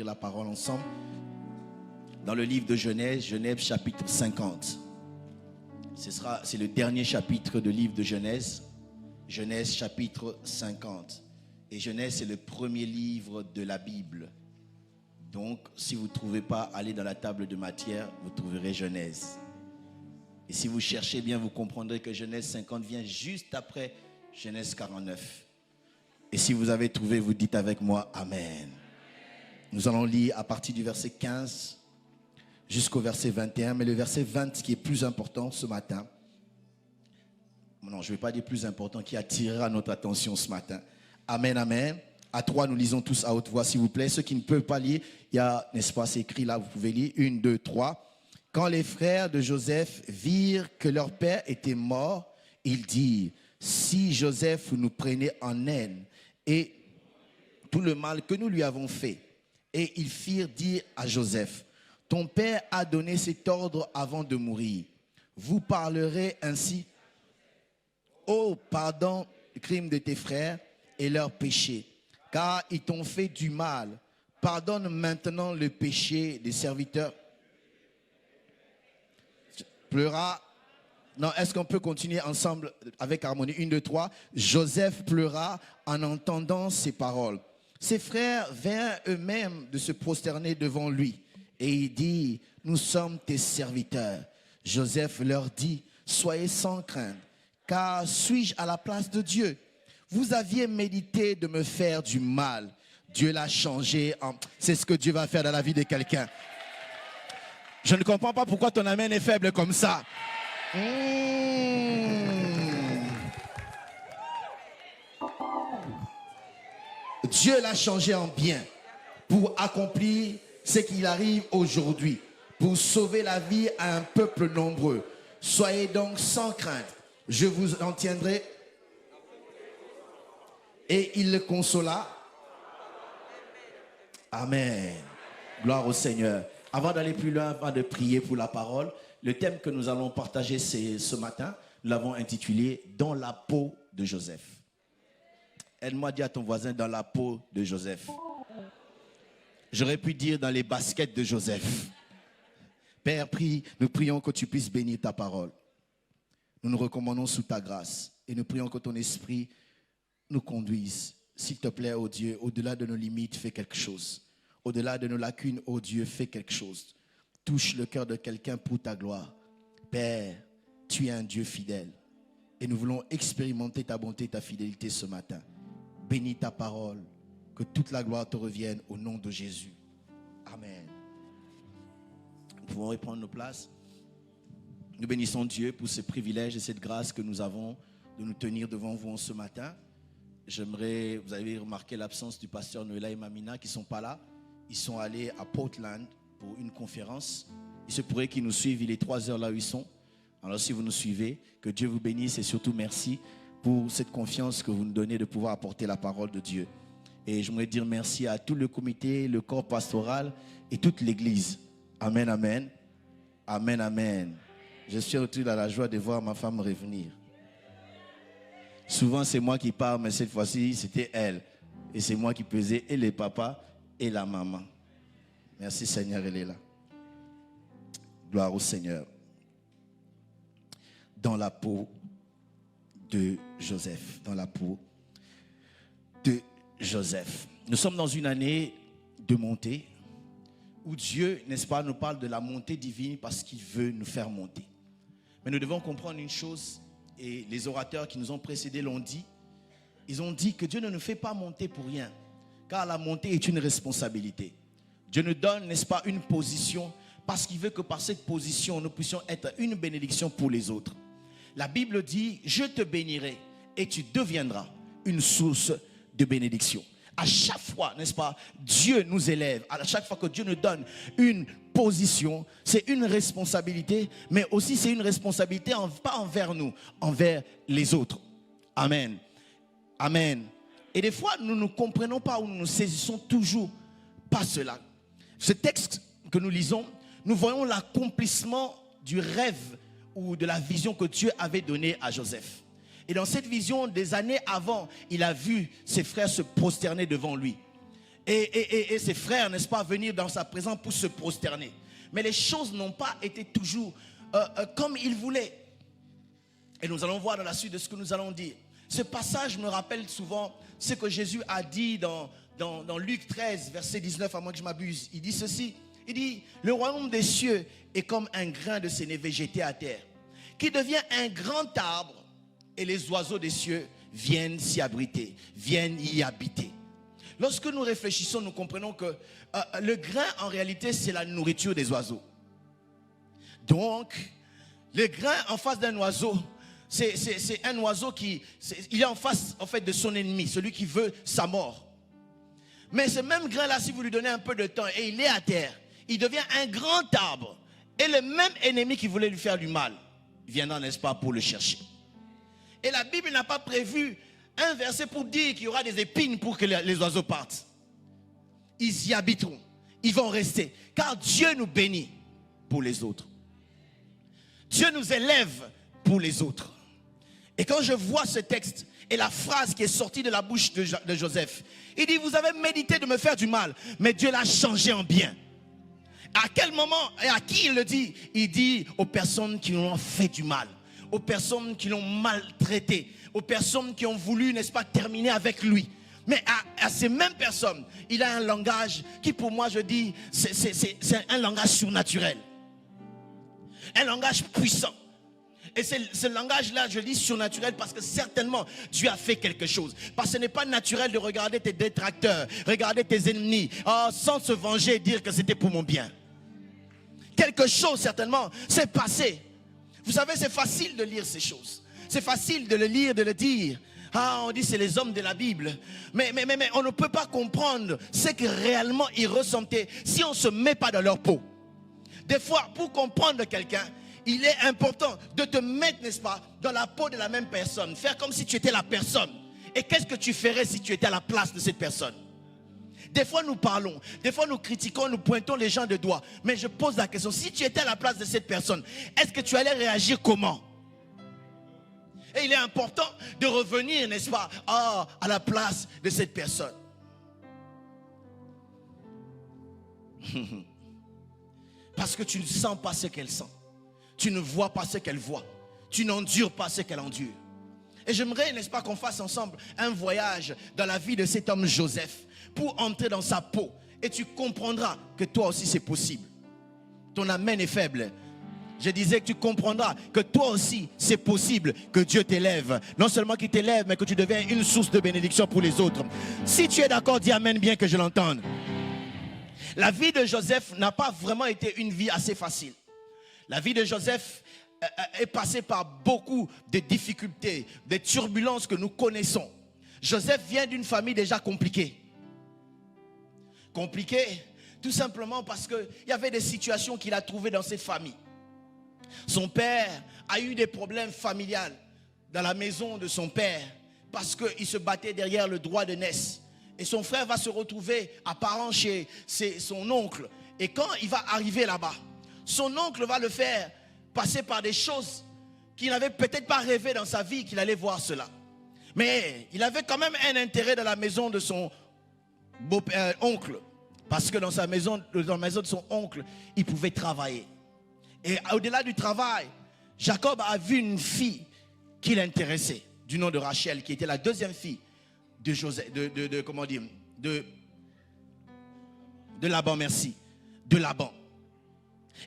lire la parole ensemble. Dans le livre de Genèse, Genèse chapitre 50. C'est le dernier chapitre du livre de Genèse. Genèse chapitre 50. Et Genèse, c'est le premier livre de la Bible. Donc, si vous ne trouvez pas, allez dans la table de matière, vous trouverez Genèse. Et si vous cherchez bien, vous comprendrez que Genèse 50 vient juste après Genèse 49. Et si vous avez trouvé, vous dites avec moi, Amen. Nous allons lire à partir du verset 15 jusqu'au verset 21. Mais le verset 20 qui est plus important ce matin. Non, je ne vais pas dire plus important, qui attirera notre attention ce matin. Amen, amen. À 3, nous lisons tous à haute voix, s'il vous plaît. Ceux qui ne peuvent pas lire, il y a, n'est-ce pas, c'est écrit là, vous pouvez lire. 1, 2, 3. Quand les frères de Joseph virent que leur père était mort, ils dirent, si Joseph nous prenait en haine et tout le mal que nous lui avons fait. Et ils firent dire à Joseph, ton père a donné cet ordre avant de mourir. Vous parlerez ainsi, oh, pardon, le crime de tes frères et leurs péchés, car ils t'ont fait du mal. Pardonne maintenant le péché des serviteurs. Pleura. Non, est-ce qu'on peut continuer ensemble avec harmonie? 1, 2, 3. Joseph pleura en entendant ces paroles. Ses frères vinrent eux-mêmes de se prosterner devant lui. Et il dit, nous sommes tes serviteurs. Joseph leur dit, soyez sans crainte, car suis-je à la place de Dieu? Vous aviez médité de me faire du mal. Dieu l'a changé. C'est ce que Dieu va faire dans la vie de quelqu'un. Je ne comprends pas pourquoi ton amen est faible comme ça. Dieu l'a changé en bien pour accomplir ce qu'il arrive aujourd'hui, pour sauver la vie à un peuple nombreux. Soyez donc sans crainte, je vous en tiendrai. Et il le consola. Amen. Gloire au Seigneur. Avant d'aller plus loin, avant de prier pour la parole, le thème que nous allons partager ce matin, nous l'avons intitulé « Dans la peau de Joseph ». Aide-moi à dire à ton voisin « Dans la peau de Joseph ». J'aurais pu dire « Dans les baskets de Joseph ». Père, nous prions que tu puisses bénir ta parole. Nous nous recommandons sous ta grâce et nous prions que ton esprit nous conduise. S'il te plaît, ô Dieu, au-delà de nos limites, fais quelque chose. Au-delà de nos lacunes, ô Dieu, fais quelque chose. Touche le cœur de quelqu'un pour ta gloire. Père, tu es un Dieu fidèle. Et nous voulons expérimenter ta bonté et ta fidélité ce matin. Bénis ta parole. Que toute la gloire te revienne au nom de Jésus. Amen. Nous pouvons reprendre nos places. Nous bénissons Dieu pour ce privilège et cette grâce que nous avons de nous tenir devant vous en ce matin. J'aimerais, vous avez remarqué l'absence du pasteur Noëlla et Mamina qui ne sont pas là. Ils sont allés à Portland pour une conférence. Il se pourrait qu'ils nous suivent, il est 3 heures là où ils sont. Alors si vous nous suivez, que Dieu vous bénisse et surtout merci pour cette confiance que vous nous donnez de pouvoir apporter la parole de Dieu. Et j'aimerais dire merci à tout le comité, le corps pastoral et toute l'église. Amen, amen. Amen, amen. Je suis autour à la joie de voir ma femme revenir. Souvent c'est moi qui parle, mais cette fois-ci c'était elle. Et c'est moi qui pesais et les papas et la maman. Merci Seigneur, elle est là. Gloire au Seigneur. Dans la peau de Joseph. Dans la peau de Joseph. Nous sommes dans une année de montée où Dieu, n'est-ce pas, nous parle de la montée divine parce qu'il veut nous faire monter. Mais nous devons comprendre une chose, et les orateurs qui nous ont précédés l'ont dit. Ils ont dit que Dieu ne nous fait pas monter pour rien, car la montée est une responsabilité. Dieu nous donne, n'est-ce pas, une position parce qu'il veut que par cette position, nous puissions être une bénédiction pour les autres. La Bible dit, je te bénirai et tu deviendras une source de bénédiction. À chaque fois, n'est-ce pas, Dieu nous élève. À chaque fois que Dieu nous donne une position, c'est une responsabilité, mais aussi c'est une responsabilité pas envers nous, envers les autres. Amen. Amen. Et des fois, nous ne comprenons pas ou nous ne saisissons toujours pas cela. Ce texte que nous lisons, nous voyons l'accomplissement du rêve ou de la vision que Dieu avait donnée à Joseph. Et dans cette vision, des années avant, il a vu ses frères se prosterner devant lui. et ses frères, n'est-ce pas, venir dans sa présence pour se prosterner. Mais les choses n'ont pas été toujours comme il voulait. Et nous allons voir dans la suite de ce que nous allons dire. Ce passage me rappelle souvent ce que Jésus a dit dans Luc 13, verset 19, à moins que je m'abuse. Il dit ceci, il dit, le royaume des cieux est comme un grain de sénévé jeté à terre, qui devient un grand arbre, et les oiseaux des cieux viennent s'y abriter, viennent y habiter. Lorsque nous réfléchissons, nous comprenons que le grain, en réalité, c'est la nourriture des oiseaux. Donc, le grain en face d'un oiseau, c'est un oiseau il est en face, en fait, de son ennemi, celui qui veut sa mort. Mais ce même grain-là, si vous lui donnez un peu de temps et il est à terre, il devient un grand arbre. Et le même ennemi qui voulait lui faire du mal viendra, n'est-ce pas, pour le chercher. Et la Bible n'a pas prévu un verset pour dire qu'il y aura des épines pour que les oiseaux partent. Ils y habiteront. Ils vont rester. Car Dieu nous bénit pour les autres. Dieu nous élève pour les autres. Et quand je vois ce texte et la phrase qui est sortie de la bouche de Joseph, il dit, vous avez médité de me faire du mal, mais Dieu l'a changé en bien. À quel moment et à qui il le dit? Il dit aux personnes qui lui ont fait du mal, aux personnes qui l'ont maltraité, aux personnes qui ont voulu, n'est-ce pas, terminer avec lui. Mais à ces mêmes personnes, il a un langage qui, pour moi, je dis, c'est un langage surnaturel. Un langage puissant. Et ce langage-là, je dis surnaturel parce que certainement Dieu a fait quelque chose. Parce que ce n'est pas naturel de regarder tes détracteurs, regarder tes ennemis, sans se venger et dire que c'était pour mon bien. Quelque chose certainement s'est passé. Vous savez, c'est facile de lire ces choses. C'est facile de le lire, de le dire. On dit c'est les hommes de la Bible. Mais on ne peut pas comprendre ce que réellement ils ressentaient si on ne se met pas dans leur peau. Des fois, pour comprendre quelqu'un, il est important de te mettre, n'est-ce pas, dans la peau de la même personne. Faire comme si tu étais la personne. Et qu'est-ce que tu ferais si tu étais à la place de cette personne? Des fois nous parlons, des fois nous critiquons, nous pointons les gens de doigt. Mais je pose la question, si tu étais à la place de cette personne, est-ce que tu allais réagir comment? Et il est important de revenir, n'est-ce pas, à la place de cette personne. Parce que tu ne sens pas ce qu'elle sent. Tu ne vois pas ce qu'elle voit. Tu n'endures pas ce qu'elle endure. Et j'aimerais, n'est-ce pas, qu'on fasse ensemble un voyage dans la vie de cet homme Joseph pour entrer dans sa peau. Et tu comprendras que toi aussi c'est possible. Ton amen est faible. Je disais que tu comprendras que toi aussi c'est possible que Dieu t'élève. Non seulement qu'il t'élève, mais que tu deviens une source de bénédiction pour les autres. Si tu es d'accord, dis amen bien que je l'entende. La vie de Joseph n'a pas vraiment été une vie assez facile. La vie de Joseph est passée par beaucoup de difficultés, des turbulences que nous connaissons. Joseph vient d'une famille déjà compliquée. Compliquée tout simplement parce qu'il y avait des situations qu'il a trouvées dans cette famille. Son père a eu des problèmes familiaux dans la maison de son père parce qu'il se battait derrière le droit de naissance. Et son frère va se retrouver apparent chez son oncle. Et quand il va arriver là-bas, son oncle va le faire passer par des choses qu'il n'avait peut-être pas rêvé dans sa vie qu'il allait voir cela. Mais il avait quand même un intérêt dans la maison de son oncle. Parce que dans la maison de son oncle, il pouvait travailler. Et au-delà du travail, Jacob a vu une fille qui l'intéressait, du nom de Rachel, qui était la deuxième fille de Joseph, comment dire, de Laban, merci, de Laban.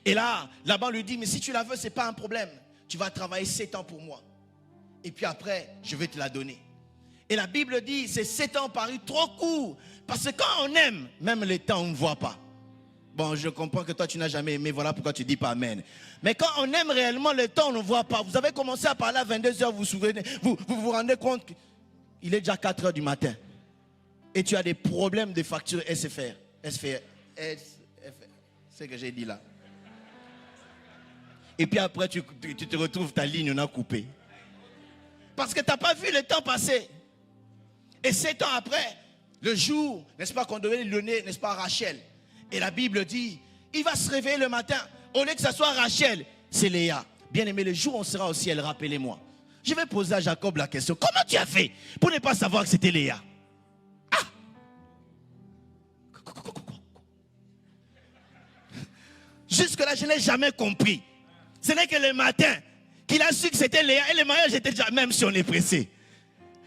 Et là, Laban lui dit, mais si tu la veux, ce n'est pas un problème. Tu vas travailler 7 ans pour moi. Et puis après, je vais te la donner. Et la Bible dit, ces 7 ans parus trop courts. Parce que quand on aime, même les temps, on ne voit pas. Bon, je comprends que toi, tu n'as jamais aimé. Voilà pourquoi tu ne dis pas amen. Mais quand on aime réellement, le temps, on ne voit pas. Vous avez commencé à parler à 22 h, vous vous souvenez, vous rendez compte qu'il est déjà 4 h du matin. Et tu as des problèmes de facture SFR. C'est ce que j'ai dit là. Et puis après, tu te retrouves, ta ligne, on a coupé. Parce que tu n'as pas vu le temps passer. Et 7 ans après, le jour, n'est-ce pas, qu'on devait lui donner, n'est-ce pas, Rachel. Et la Bible dit, il va se réveiller le matin. Au lieu que ce soit Rachel, c'est Léa. Bien aimé, le jour où on sera au ciel, rappelez-moi. Je vais poser à Jacob la question. Comment tu as fait pour ne pas savoir que c'était Léa? Jusque-là, je n'ai jamais compris. Ce n'est que le matin qu'il a su que c'était Léa. Et le mariage était déjà, même si on est pressé,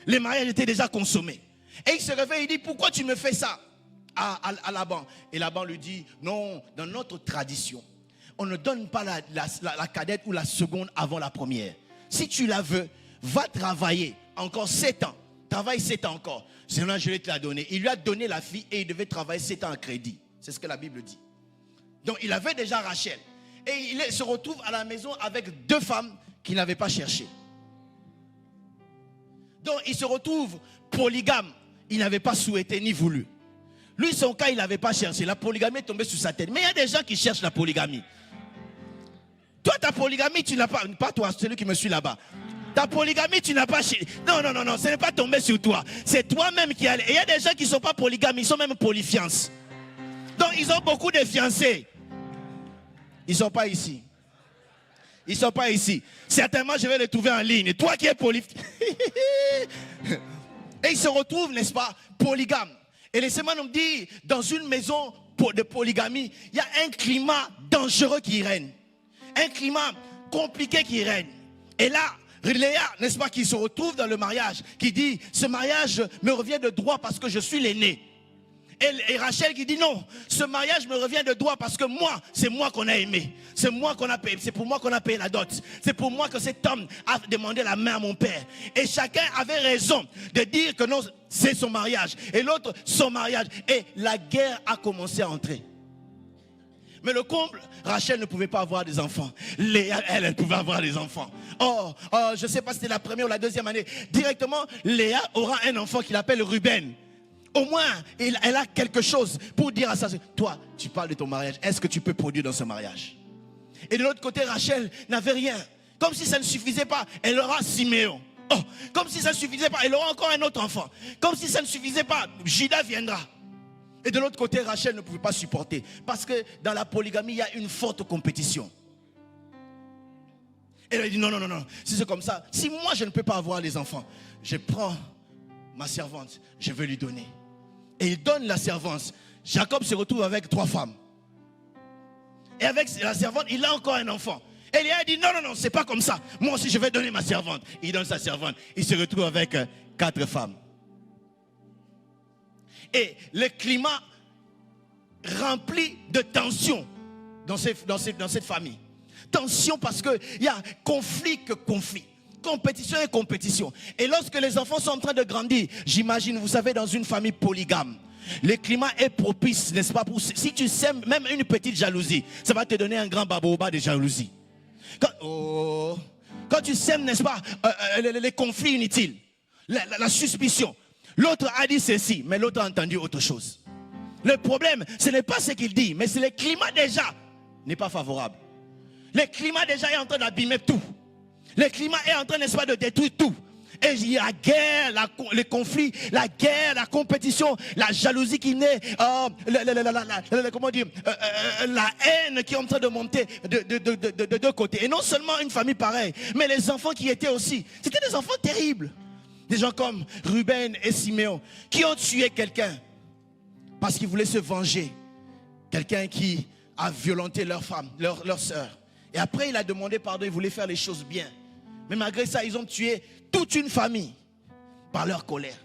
le mariage était déjà consommé. Et il se réveille, il dit, pourquoi tu me fais ça à Laban? Et Laban lui dit, non, dans notre tradition, on ne donne pas la cadette ou la seconde avant la première. Si tu la veux, va travailler encore 7 ans. Travaille 7 ans encore. Sinon, je vais te la donner. Il lui a donné la fille et il devait travailler 7 ans à crédit. C'est ce que la Bible dit. Donc, il avait déjà Rachel. Et il se retrouve à la maison avec 2 femmes qu'il n'avait pas cherchées. Donc, il se retrouve polygame. Il n'avait pas souhaité ni voulu. Lui, son cas, il n'avait pas cherché. La polygamie est tombée sur sa tête. Mais il y a des gens qui cherchent la polygamie. Toi, ta polygamie, tu n'as pas... Pas toi, celui qui me suit là-bas. Ta polygamie, tu n'as pas... Non, non, non, non, ce n'est pas tombé sur toi. C'est toi-même qui allais. Et il y a des gens qui ne sont pas polygames, ils sont même polyfiances. Donc, ils ont beaucoup de fiancés. Ils ne sont pas ici. Ils ne sont pas ici. Certainement, je vais les trouver en ligne. Toi qui es polyfiance. Et ils se retrouvent, n'est-ce pas, polygames. Et laissez-moi nous dire, dans une maison de polygamie, il y a un climat dangereux qui règne. Un climat compliqué qui règne. Et là, Léa, n'est-ce pas, qui se retrouve dans le mariage, qui dit, ce mariage me revient de droit parce que je suis l'aîné. Et Rachel qui dit non, ce mariage me revient de droit parce que moi, c'est moi qu'on a aimé. C'est moi qu'on a payé, c'est pour moi qu'on a payé la dot. C'est pour moi que cet homme a demandé la main à mon père. Et chacun avait raison de dire que non, c'est son mariage. Et l'autre, son mariage. Et la guerre a commencé à entrer. Mais le comble, Rachel ne pouvait pas avoir des enfants. Léa, elle pouvait avoir des enfants. Oh, je ne sais pas si c'était la première ou la deuxième année. Directement, Léa aura un enfant qu'il appelle Ruben. Au moins, elle a quelque chose pour dire à ça. Toi, tu parles de ton mariage. Est-ce que tu peux produire dans ce mariage? Et de l'autre côté, Rachel n'avait rien. Comme si ça ne suffisait pas, elle aura Siméon. Oh, comme si ça ne suffisait pas, elle aura encore un autre enfant. Comme si ça ne suffisait pas, Judas viendra. Et de l'autre côté, Rachel ne pouvait pas supporter. Parce que dans la polygamie, il y a une forte compétition. Et elle a dit non, non, non, non. Si c'est comme ça, si moi je ne peux pas avoir les enfants, je prends ma servante, je vais lui donner. Et il donne la servante. Jacob se retrouve avec 3 femmes. Et avec la servante, il a encore un enfant. Et Léa dit non, non, non, c'est pas comme ça. Moi aussi, je vais donner ma servante. Il donne sa servante. Il se retrouve avec 4 femmes. Et le climat rempli de tension dans cette famille. Tension parce qu'il y a conflit que conflit. Compétition et compétition. Et lorsque les enfants sont en train de grandir, j'imagine, vous savez, dans une famille polygame, le climat est propice, n'est-ce pas? Si tu sèmes même une petite jalousie, ça va te donner un grand baboba de jalousie. Quand tu sèmes, n'est-ce pas, les conflits inutiles, la suspicion. L'autre a dit ceci, mais l'autre a entendu autre chose. Le problème, ce n'est pas ce qu'il dit, mais c'est le climat déjà n'est pas favorable. Le climat déjà est en train d'abîmer tout. Le climat est en train, n'est-ce pas, de détruire tout. Et il y a la guerre, les conflits, la guerre, la compétition, la jalousie qui naît, comment dire, la haine qui est en train de monter de deux côtés. Et non seulement une famille pareille, mais les enfants qui étaient aussi. C'était des enfants terribles. Des gens comme Ruben et Siméon qui ont tué quelqu'un parce qu'ils voulaient se venger. Quelqu'un qui a violenté leur femme, leur sœur. Et après, il a demandé pardon, il voulait faire les choses bien. Mais malgré ça, ils ont tué toute une famille par leur colère.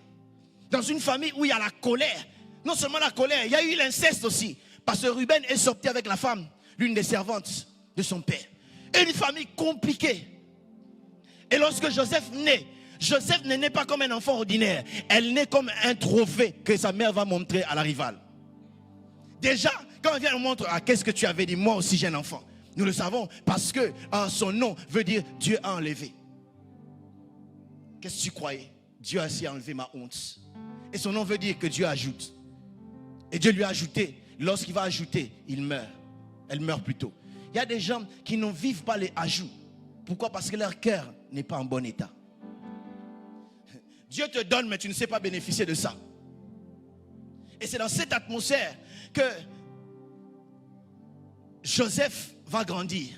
Dans une famille où il y a la colère, non seulement la colère, il y a eu l'inceste aussi. Parce que Ruben est sorti avec la femme, l'une des servantes de son père. Et une famille compliquée. Et lorsque Joseph ne naît pas comme un enfant ordinaire. Elle naît comme un trophée que sa mère va montrer à la rivale. Déjà, quand elle vient nous montrer, qu'est-ce que tu avais dit? Moi aussi j'ai un enfant. Nous le savons parce que son nom veut dire Dieu a enlevé. Qu'est-ce que tu croyais? Dieu a aussi enlevé ma honte. Et son nom veut dire que Dieu ajoute. Et Dieu lui a ajouté. Lorsqu'il va ajouter, il meurt. Elle meurt plutôt. Il y a des gens qui ne vivent pas les ajouts. Pourquoi? Parce que leur cœur n'est pas en bon état. Dieu te donne, mais tu ne sais pas bénéficier de ça. Et c'est dans cette atmosphère que Joseph va grandir.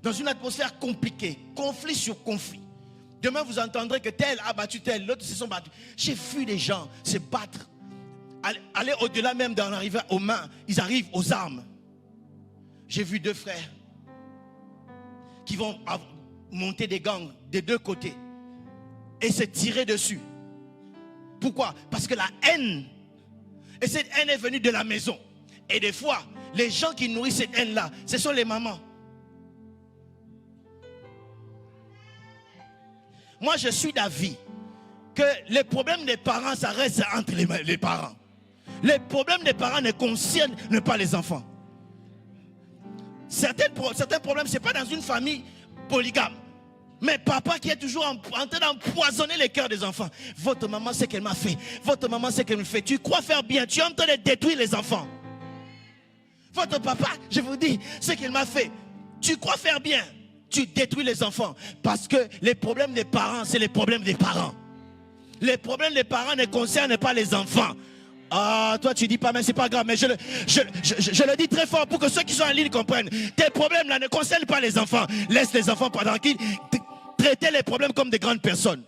Dans une atmosphère compliquée, conflit sur conflit. Demain, vous entendrez que tel a battu tel, l'autre se sont battus. J'ai vu des gens se battre, aller au-delà même d'en arriver aux mains. Ils arrivent aux armes. J'ai vu 2 frères qui vont monter des gangs des 2 côtés et se tirer dessus. Pourquoi? Parce que la haine, et cette haine est venue de la maison. Et des fois, les gens qui nourrissent cette haine-là, ce sont les mamans. Moi, je suis d'avis que les problèmes des parents, ça reste entre les parents. Les problèmes des parents ne concernent pas les enfants. Certains problèmes, ce n'est pas dans une famille polygame. Mais papa qui est toujours en train d'empoisonner les cœurs des enfants. Votre maman, c'est qu'elle m'a fait. Votre maman, c'est qu'elle me fait. Tu crois faire bien. Tu es en train de détruire les enfants. Votre papa, je vous dis, ce qu'il m'a fait. Tu crois faire bien. Tu détruis les enfants. Parce que les problèmes des parents, c'est les problèmes des parents. Les problèmes des parents ne concernent pas les enfants. Ah, toi tu dis pas, mais c'est pas grave. Mais je le dis très fort pour que ceux qui sont en ligne comprennent. Tes problèmes là ne concernent pas les enfants. Laisse les enfants tranquilles. Traitez les problèmes comme des grandes personnes.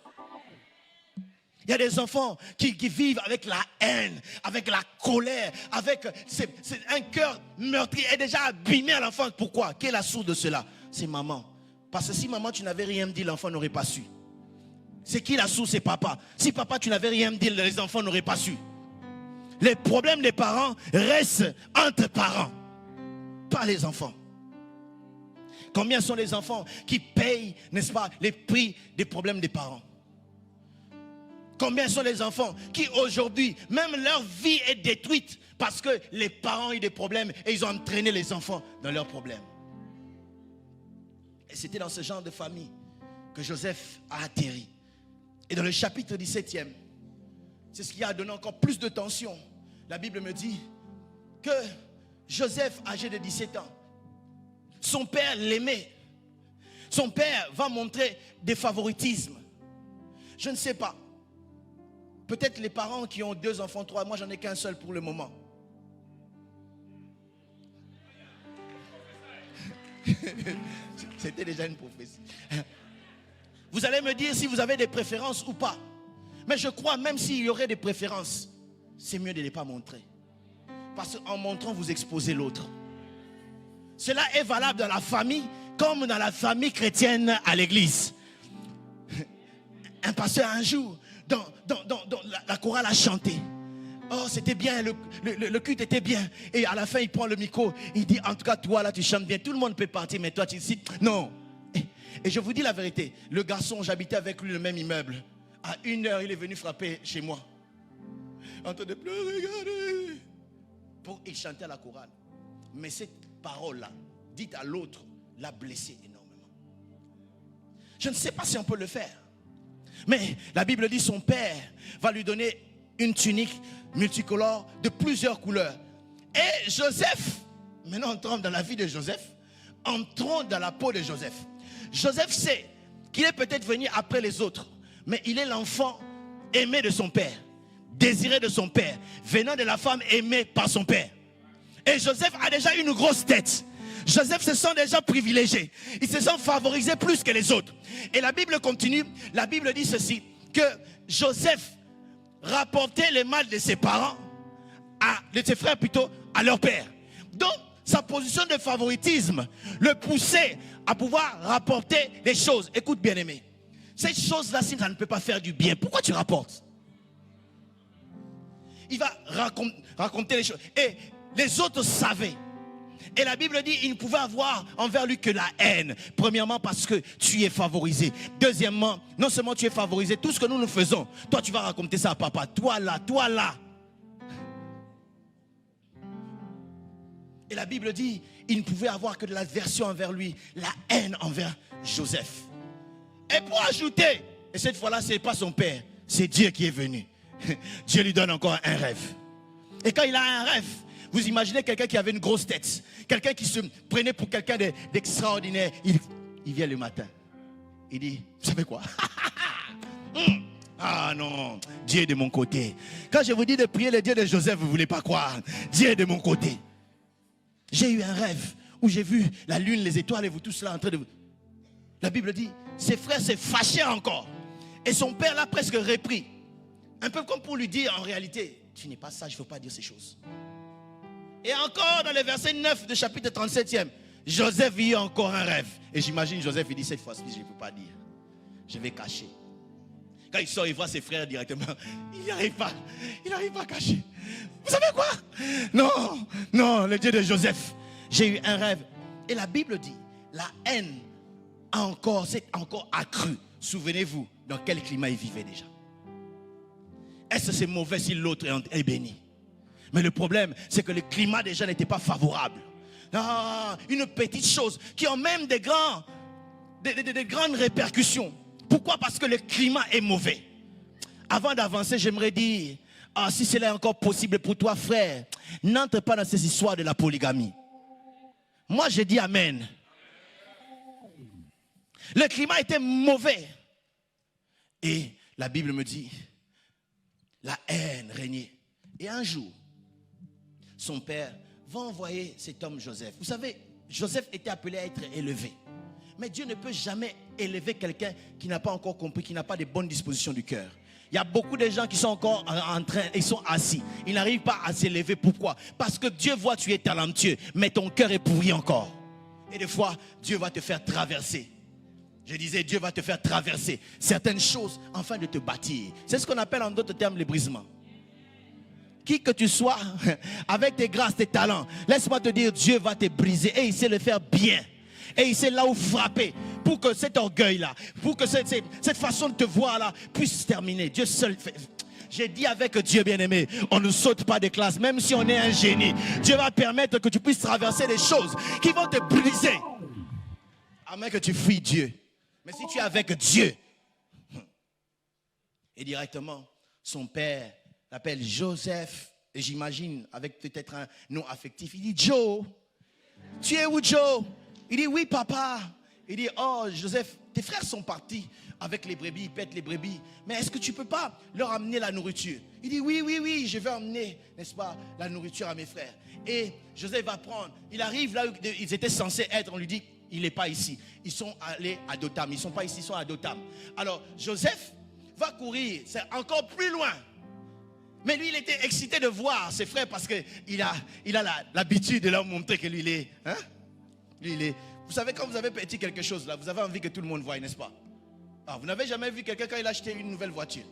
Il y a des enfants qui vivent avec la haine, avec la colère, avec c'est un cœur meurtri et déjà abîmé à l'enfance. Pourquoi? Quelle est la source de cela? C'est maman. Parce que si maman tu n'avais rien dit, l'enfant n'aurait pas su. C'est qui la source? C'est papa. Si papa tu n'avais rien dit, les enfants n'auraient pas su. Les problèmes des parents restent entre parents, pas les enfants. Combien sont les enfants qui payent, n'est-ce pas, les prix des problèmes des parents? Combien sont les enfants qui aujourd'hui, même leur vie est détruite parce que les parents ont eu des problèmes et ils ont entraîné les enfants dans leurs problèmes. Et c'était dans ce genre de famille que Joseph a atterri. Et dans le chapitre 17e, c'est ce qui a donné encore plus de tension. La Bible me dit que Joseph, âgé de 17 ans, son père l'aimait. Son père va montrer des favoritismes. Je ne sais pas. Peut-être les parents qui ont 2 enfants, 3, moi j'en ai qu'un seul pour le moment. C'était déjà une prophétie. Vous allez me dire si vous avez des préférences ou pas. Mais je crois même s'il y aurait des préférences, c'est mieux de ne les pas montrer. Parce qu'en montrant, vous exposez l'autre. Cela est valable dans la famille comme dans la famille chrétienne à l'église. Un pasteur un jour, dans la chorale a chanté. Oh, c'était bien, le culte était bien. Et à la fin, il prend le micro, il dit, en tout cas, toi là, tu chantes bien. Tout le monde peut partir, mais toi, tu dis, non. Et je vous dis la vérité, le garçon, j'habitais avec lui le même immeuble. À 1h, il est venu frapper chez moi. En train de pleurer, regardez. Pour y chanter à la chorale. Mais cette parole-là, dite à l'autre, l'a blessé énormément. Je ne sais pas si on peut le faire. Mais la Bible dit son père va lui donner une tunique multicolore de plusieurs couleurs. Et Joseph, maintenant entrons dans la vie de Joseph, entrons dans la peau de Joseph. Joseph sait qu'il est peut-être venu après les autres, mais il est l'enfant aimé de son père, désiré de son père, venant de la femme aimée par son père. Et Joseph a déjà une grosse tête. Joseph se sent déjà privilégié. Il se sent favorisé plus que les autres. Et la Bible continue. La Bible dit ceci, que Joseph rapportait les mal de ses parents, de ses frères plutôt, à leur père. Donc, sa position de favoritisme le poussait à pouvoir rapporter des choses. Écoute bien aimé. Cette chose-là, si ça ne peut pas faire du bien, pourquoi tu rapportes? Il va raconter les choses. Et les autres savaient. Et la Bible dit, il ne pouvait avoir envers lui que la haine. Premièrement, parce que tu es favorisé. Deuxièmement, non seulement tu es favorisé, tout ce que nous faisons, toi tu vas raconter ça à papa. Toi là, toi là. Et la Bible dit, il ne pouvait avoir que de l'aversion envers lui, la haine envers Joseph. Et pour ajouter, et cette fois-là, ce n'est pas son père, c'est Dieu qui est venu. Dieu lui donne encore un rêve. Et quand il a un rêve, vous imaginez quelqu'un qui avait une grosse tête, quelqu'un qui se prenait pour quelqu'un d'extraordinaire. Il vient le matin. Il dit, vous savez quoi? Ah non, Dieu est de mon côté. Quand je vous dis de prier le Dieu de Joseph, vous ne voulez pas croire. Dieu est de mon côté. J'ai eu un rêve où j'ai vu la lune, les étoiles et vous tous là en train de... La Bible dit, ses frères se fâchaient encore. Et son père l'a presque repris. Un peu comme pour lui dire en réalité, tu n'es pas sage, il ne faut pas dire ces choses. Et encore dans le verset 9 du chapitre 37e, Joseph eut encore un rêve. Et j'imagine Joseph, il dit cette fois-ci, je ne peux pas dire. Je vais cacher. Quand il sort, il voit ses frères directement. Il n'arrive pas. Il n'arrive pas à cacher. Vous savez quoi? Non, non, le Dieu de Joseph. J'ai eu un rêve. Et la Bible dit, la haine s'est encore accrue. Souvenez-vous dans quel climat il vivait déjà. Est-ce que c'est mauvais si l'autre est béni? Mais le problème, c'est que le climat déjà n'était pas favorable. Ah, une petite chose qui a même des grandes répercussions. Pourquoi? Parce que le climat est mauvais. Avant d'avancer, j'aimerais dire, si cela est encore possible pour toi, frère, n'entre pas dans ces histoires de la polygamie. Moi, je dis amen. Le climat était mauvais. Et la Bible me dit, la haine régnait. Et un jour, son père va envoyer cet homme Joseph. Vous savez, Joseph était appelé à être élevé. Mais Dieu ne peut jamais élever quelqu'un qui n'a pas encore compris, qui n'a pas de bonnes dispositions du cœur. Il y a beaucoup de gens qui sont encore en train, ils sont assis. Ils n'arrivent pas à s'élever. Pourquoi? Parce que Dieu voit que tu es talentueux, mais ton cœur est pourri encore. Et des fois, Dieu va te faire traverser. Je disais, Dieu va te faire traverser certaines choses afin de te bâtir. C'est ce qu'on appelle en d'autres termes le brisement. Qui que tu sois, avec tes grâces, tes talents, laisse-moi te dire, Dieu va te briser et il sait le faire bien. Et il sait là où frapper pour que cet orgueil-là, pour que cette façon de te voir là puisse se terminer. Dieu seul fait. J'ai dit avec Dieu bien-aimé, on ne saute pas de classe, même si on est un génie. Dieu va permettre que tu puisses traverser des choses qui vont te briser. À moins que tu fuis Dieu. Mais si tu es avec Dieu, et directement, son père l'appelle Joseph, et j'imagine avec peut-être un nom affectif, il dit, Joe, tu es où Joe? Il dit, oui papa. Il dit, oh Joseph, tes frères sont partis avec les brebis, ils pètent les brebis, mais est-ce que tu ne peux pas leur amener la nourriture? Il dit, oui, je vais emmener, n'est-ce pas, la nourriture à mes frères. Et Joseph va prendre, il arrive là où ils étaient censés être, on lui dit, il n'est pas ici. Ils sont allés à Dotham. Ils ne sont pas ici, ils sont à Dotham. Alors, Joseph va courir. C'est encore plus loin. Mais lui, il était excité de voir ses frères parce qu'il a l'habitude de leur montrer que lui, il est... Hein? Lui, il est... Vous savez, quand vous avez petit quelque chose, là, vous avez envie que tout le monde voie, n'est-ce pas? Alors, vous n'avez jamais vu quelqu'un quand il a acheté une nouvelle voiture.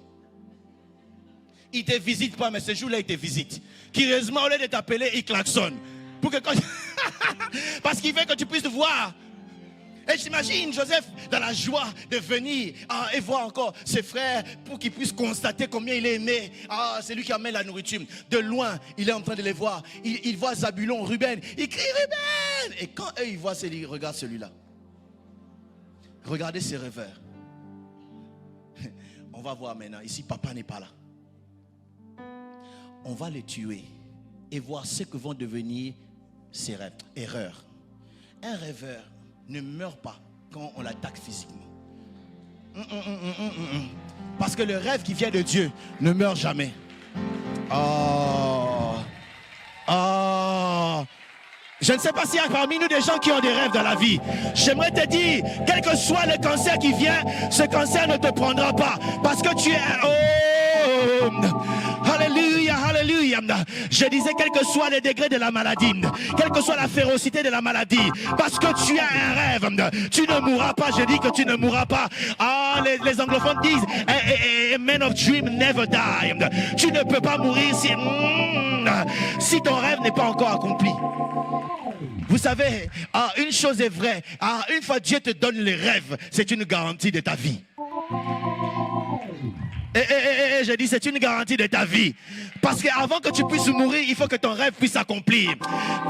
Il ne te visite pas, mais ce jour-là, il te visite. Curieusement, au lieu de t'appeler, il klaxonne. Pour que quand... Parce qu'il veut que tu puisses voir. Et j'imagine Joseph dans la joie de venir et voir encore ses frères pour qu'ils puissent constater combien il est aimé. C'est lui qui amène la nourriture. De loin, il est en train de les voir. Il voit Zabulon, Ruben. Il crie Ruben. Et quand eux, ils voient, ils regardent celui-là. Regardez ces rêveurs. On va voir maintenant. Ici, papa n'est pas là. On va les tuer et voir ce que vont devenir ses rêves. Erreur. Un rêveur ne meurt pas quand on l'attaque physiquement. Parce que le rêve qui vient de Dieu ne meurt jamais. Je ne sais pas s'il y a parmi nous des gens qui ont des rêves dans la vie. J'aimerais te dire, quel que soit le cancer qui vient, ce cancer ne te prendra pas. Parce que tu es... Alléluia, alléluia. Je disais, quel que soit le degré de la maladie, quelle que soit la férocité de la maladie, parce que tu as un rêve, tu ne mourras pas. Je dis que tu ne mourras pas. Les anglophones disent, a man of dream never die. Tu ne peux pas mourir si ton rêve n'est pas encore accompli. Vous savez, une chose est vraie. Une fois Dieu te donne les rêves, c'est une garantie de ta vie. Je dis, c'est une garantie de ta vie. Parce qu'avant que tu puisses mourir, il faut que ton rêve puisse s'accomplir.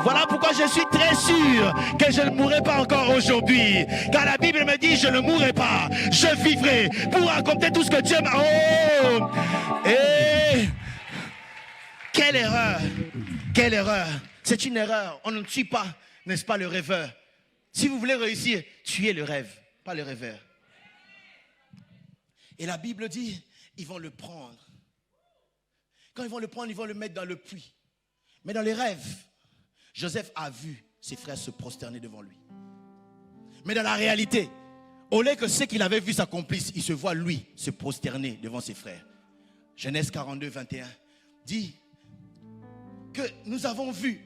Voilà pourquoi je suis très sûr que je ne mourrai pas encore aujourd'hui. Car la Bible me dit, je ne mourrai pas. Je vivrai pour raconter tout ce que Dieu m'a... Quelle erreur! Quelle erreur! C'est une erreur. On ne tue pas, n'est-ce pas, le rêveur. Si vous voulez réussir, tuez le rêve, pas le rêveur. Et la Bible dit, ils vont le prendre. Quand ils vont le prendre, ils vont le mettre dans le puits. Mais dans les rêves, Joseph a vu ses frères se prosterner devant lui. Mais dans la réalité, au lieu que ce qu'il avait vu s'accomplisse, il se voit lui se prosterner devant ses frères. Genèse 42, 21 dit que nous avons vu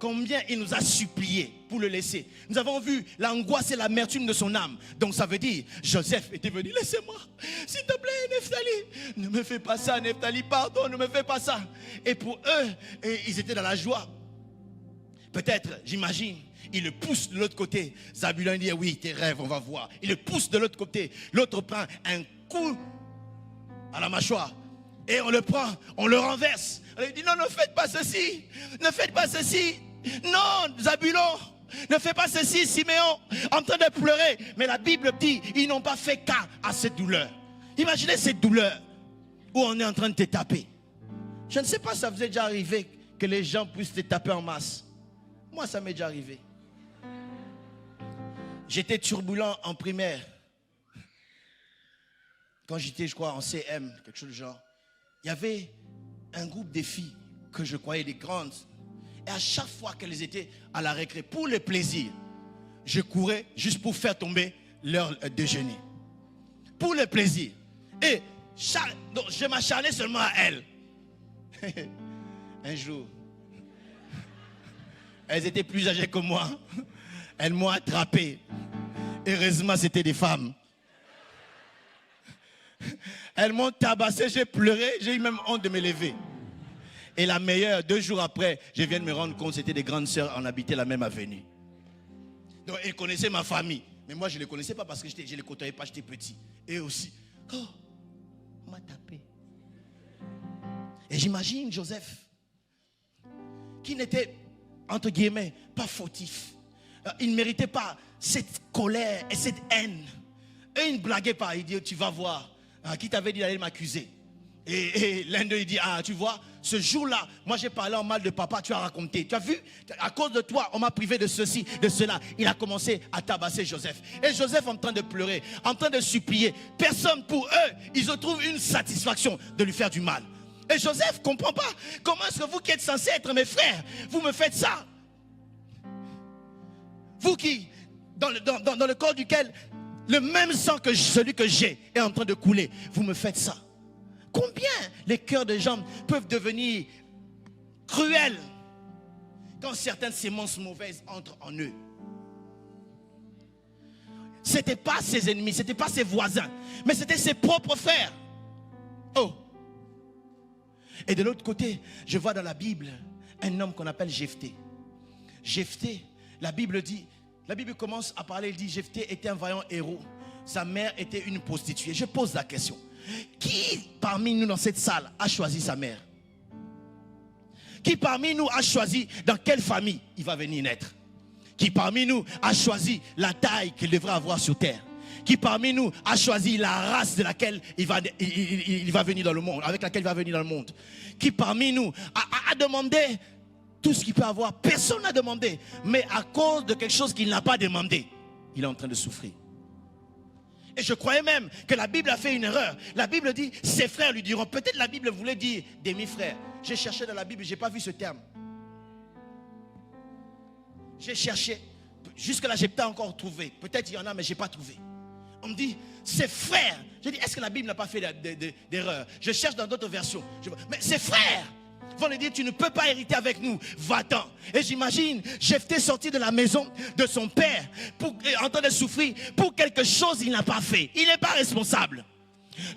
combien il nous a supplié pour le laisser. Nous avons vu l'angoisse et l'amertume de son âme. Donc ça veut dire, Joseph était venu, laissez-moi, s'il te plaît, Nephtali, ne me fais pas ça, Nephtali, pardon, ne me fais pas ça. Et pour eux, ils étaient dans la joie. Peut-être, j'imagine, il le pousse de l'autre côté. Zabulon dit, oui, tes rêves, on va voir. Il le pousse de l'autre côté. L'autre prend un coup à la mâchoire. Et on le prend, on le renverse. On lui dit, non, ne faites pas ceci. Ne faites pas ceci. Non, Zabulon, ne fais pas ceci, Siméon. En train de pleurer. Mais la Bible dit, ils n'ont pas fait cas à cette douleur. Imaginez cette douleur où on est en train de te taper. Je ne sais pas si ça vous est déjà arrivé que les gens puissent te taper en masse. Moi, ça m'est déjà arrivé. J'étais turbulent en primaire. Quand j'étais, je crois, en CM, quelque chose de genre. Il y avait un groupe de filles que je croyais des grandes. Et à chaque fois qu'elles étaient à la récré, pour le plaisir, je courais juste pour faire tomber leur déjeuner. Pour le plaisir. Et donc, je m'acharnais seulement à elles. Un jour, elles étaient plus âgées que moi. Elles m'ont attrapé. Heureusement, c'était des femmes. Elles m'ont tabassé, j'ai pleuré, j'ai eu même honte de me lever. Et la meilleure, 2 jours après, je viens de me rendre compte, c'était des grandes sœurs, on habitait la même avenue. Donc, elles connaissaient ma famille. Mais moi, je ne les connaissais pas parce que je ne les côtoyais pas, j'étais petit. Et aussi, oh, on m'a tapé. Et j'imagine Joseph, qui n'était, entre guillemets, pas fautif. Il ne méritait pas cette colère et cette haine. Et il ne blaguait pas, il dit, tu vas voir. Qui t'avait dit d'aller m'accuser? Et l'un d'eux, il dit, ah, tu vois, ce jour-là, moi j'ai parlé en mal de papa, tu as raconté. Tu as vu, à cause de toi, on m'a privé de ceci, de cela. Il a commencé à tabasser Joseph. Et Joseph en train de pleurer, en train de supplier. Personne pour eux, ils trouvent une satisfaction de lui faire du mal. Et Joseph ne comprend pas. Comment est-ce que vous qui êtes censés être mes frères, vous me faites ça? Vous qui, dans le corps duquel le même sang que celui que j'ai est en train de couler, vous me faites ça. Combien les cœurs des gens peuvent devenir cruels quand certaines sémences mauvaises entrent en eux. Ce n'était pas ses ennemis, ce n'était pas ses voisins, mais c'était ses propres frères. Oh! Et de l'autre côté, je vois dans la Bible un homme qu'on appelle Jephthé. Jephthé, la Bible commence à parler, il dit Jephthé était un vaillant héros. Sa mère était une prostituée. Je pose la question. Qui parmi nous dans cette salle a choisi sa mère? Qui parmi nous a choisi dans quelle famille il va venir naître? Qui parmi nous a choisi la taille qu'il devrait avoir sur terre? Qui parmi nous a choisi la race de laquelle il va venir dans le monde, avec laquelle il va venir dans le monde? Qui parmi nous a demandé tout ce qu'il peut avoir? Personne n'a demandé. Mais à cause de quelque chose qu'il n'a pas demandé, il est en train de souffrir. Et je croyais même que la Bible a fait une erreur. La Bible dit, ses frères lui diront. Peut-être la Bible voulait dire demi-frère. J'ai cherché dans la Bible, je n'ai pas vu ce terme. J'ai cherché. Jusque-là, je n'ai pas encore trouvé. Peut-être il y en a, mais je n'ai pas trouvé. On me dit, ses frères. Je dis, est-ce que la Bible n'a pas fait d'erreur? Je cherche dans d'autres versions. Mais ses frères vont lui dire, tu ne peux pas hériter avec nous, va-t'en. Et j'imagine Jephthé sorti de la maison de son père en train de souffrir pour quelque chose qu'il n'a pas fait. Il n'est pas responsable.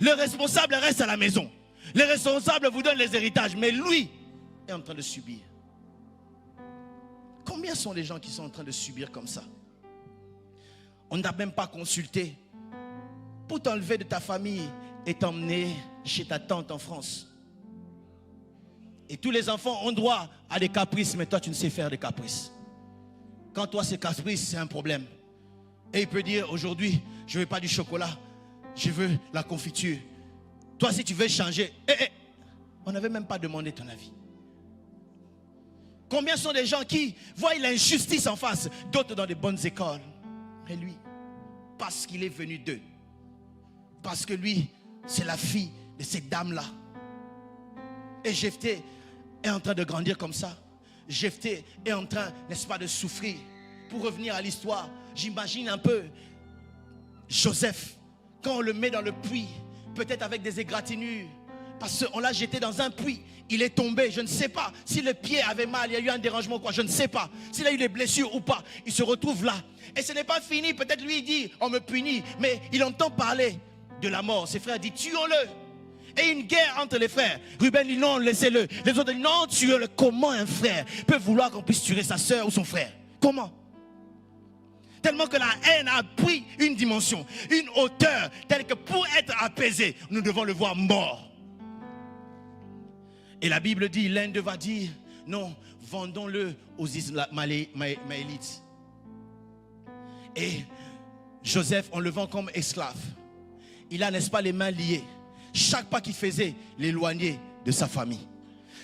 Le responsable reste à la maison. Les responsables vous donnent les héritages, mais lui est en train de subir. Combien sont les gens qui sont en train de subir comme ça? On n'a même pas consulté pour t'enlever de ta famille et t'emmener chez ta tante en France. Et tous les enfants ont droit à des caprices, mais toi tu ne sais faire des caprices. Quand toi c'est caprice, c'est un problème. Et il peut dire aujourd'hui, je ne veux pas du chocolat, je veux la confiture. Toi si tu veux changer, on n'avait même pas demandé ton avis. Combien sont des gens qui voient l'injustice en face, d'autres dans des bonnes écoles. Et lui, parce qu'il est venu d'eux, parce que lui, c'est la fille de cette dame-là. Et Jephthé est en train de grandir comme ça. Jephthé est en train, n'est-ce pas, de souffrir. Pour revenir à l'histoire, j'imagine un peu Joseph, quand on le met dans le puits, peut-être avec des égratignures, parce qu'on l'a jeté dans un puits. il est tombé, je ne sais pas. Si le pied avait mal, il y a eu un dérangement ou quoi, je ne sais pas. S'il a eu des blessures ou pas, il se retrouve là. Et ce n'est pas fini, peut-être lui il dit, on me punit. Mais il entend parler de la mort. Ses frères disent, tuons-le. Et une guerre entre les frères. Ruben dit, non, laissez-le. Les autres disent, non, tuez-le. Comment un frère peut vouloir qu'on puisse tuer sa soeur ou son frère? Comment? Tellement que la haine a pris une dimension, une hauteur, telle que pour être apaisé, nous devons le voir mort. Et la Bible dit, l'un d'eux va dire, non, vendons-le aux Ismaélites. Et Joseph, on le vend comme esclave. Il a, n'est-ce pas, les mains liées. Chaque pas qu'il faisait, l'éloigner de sa famille.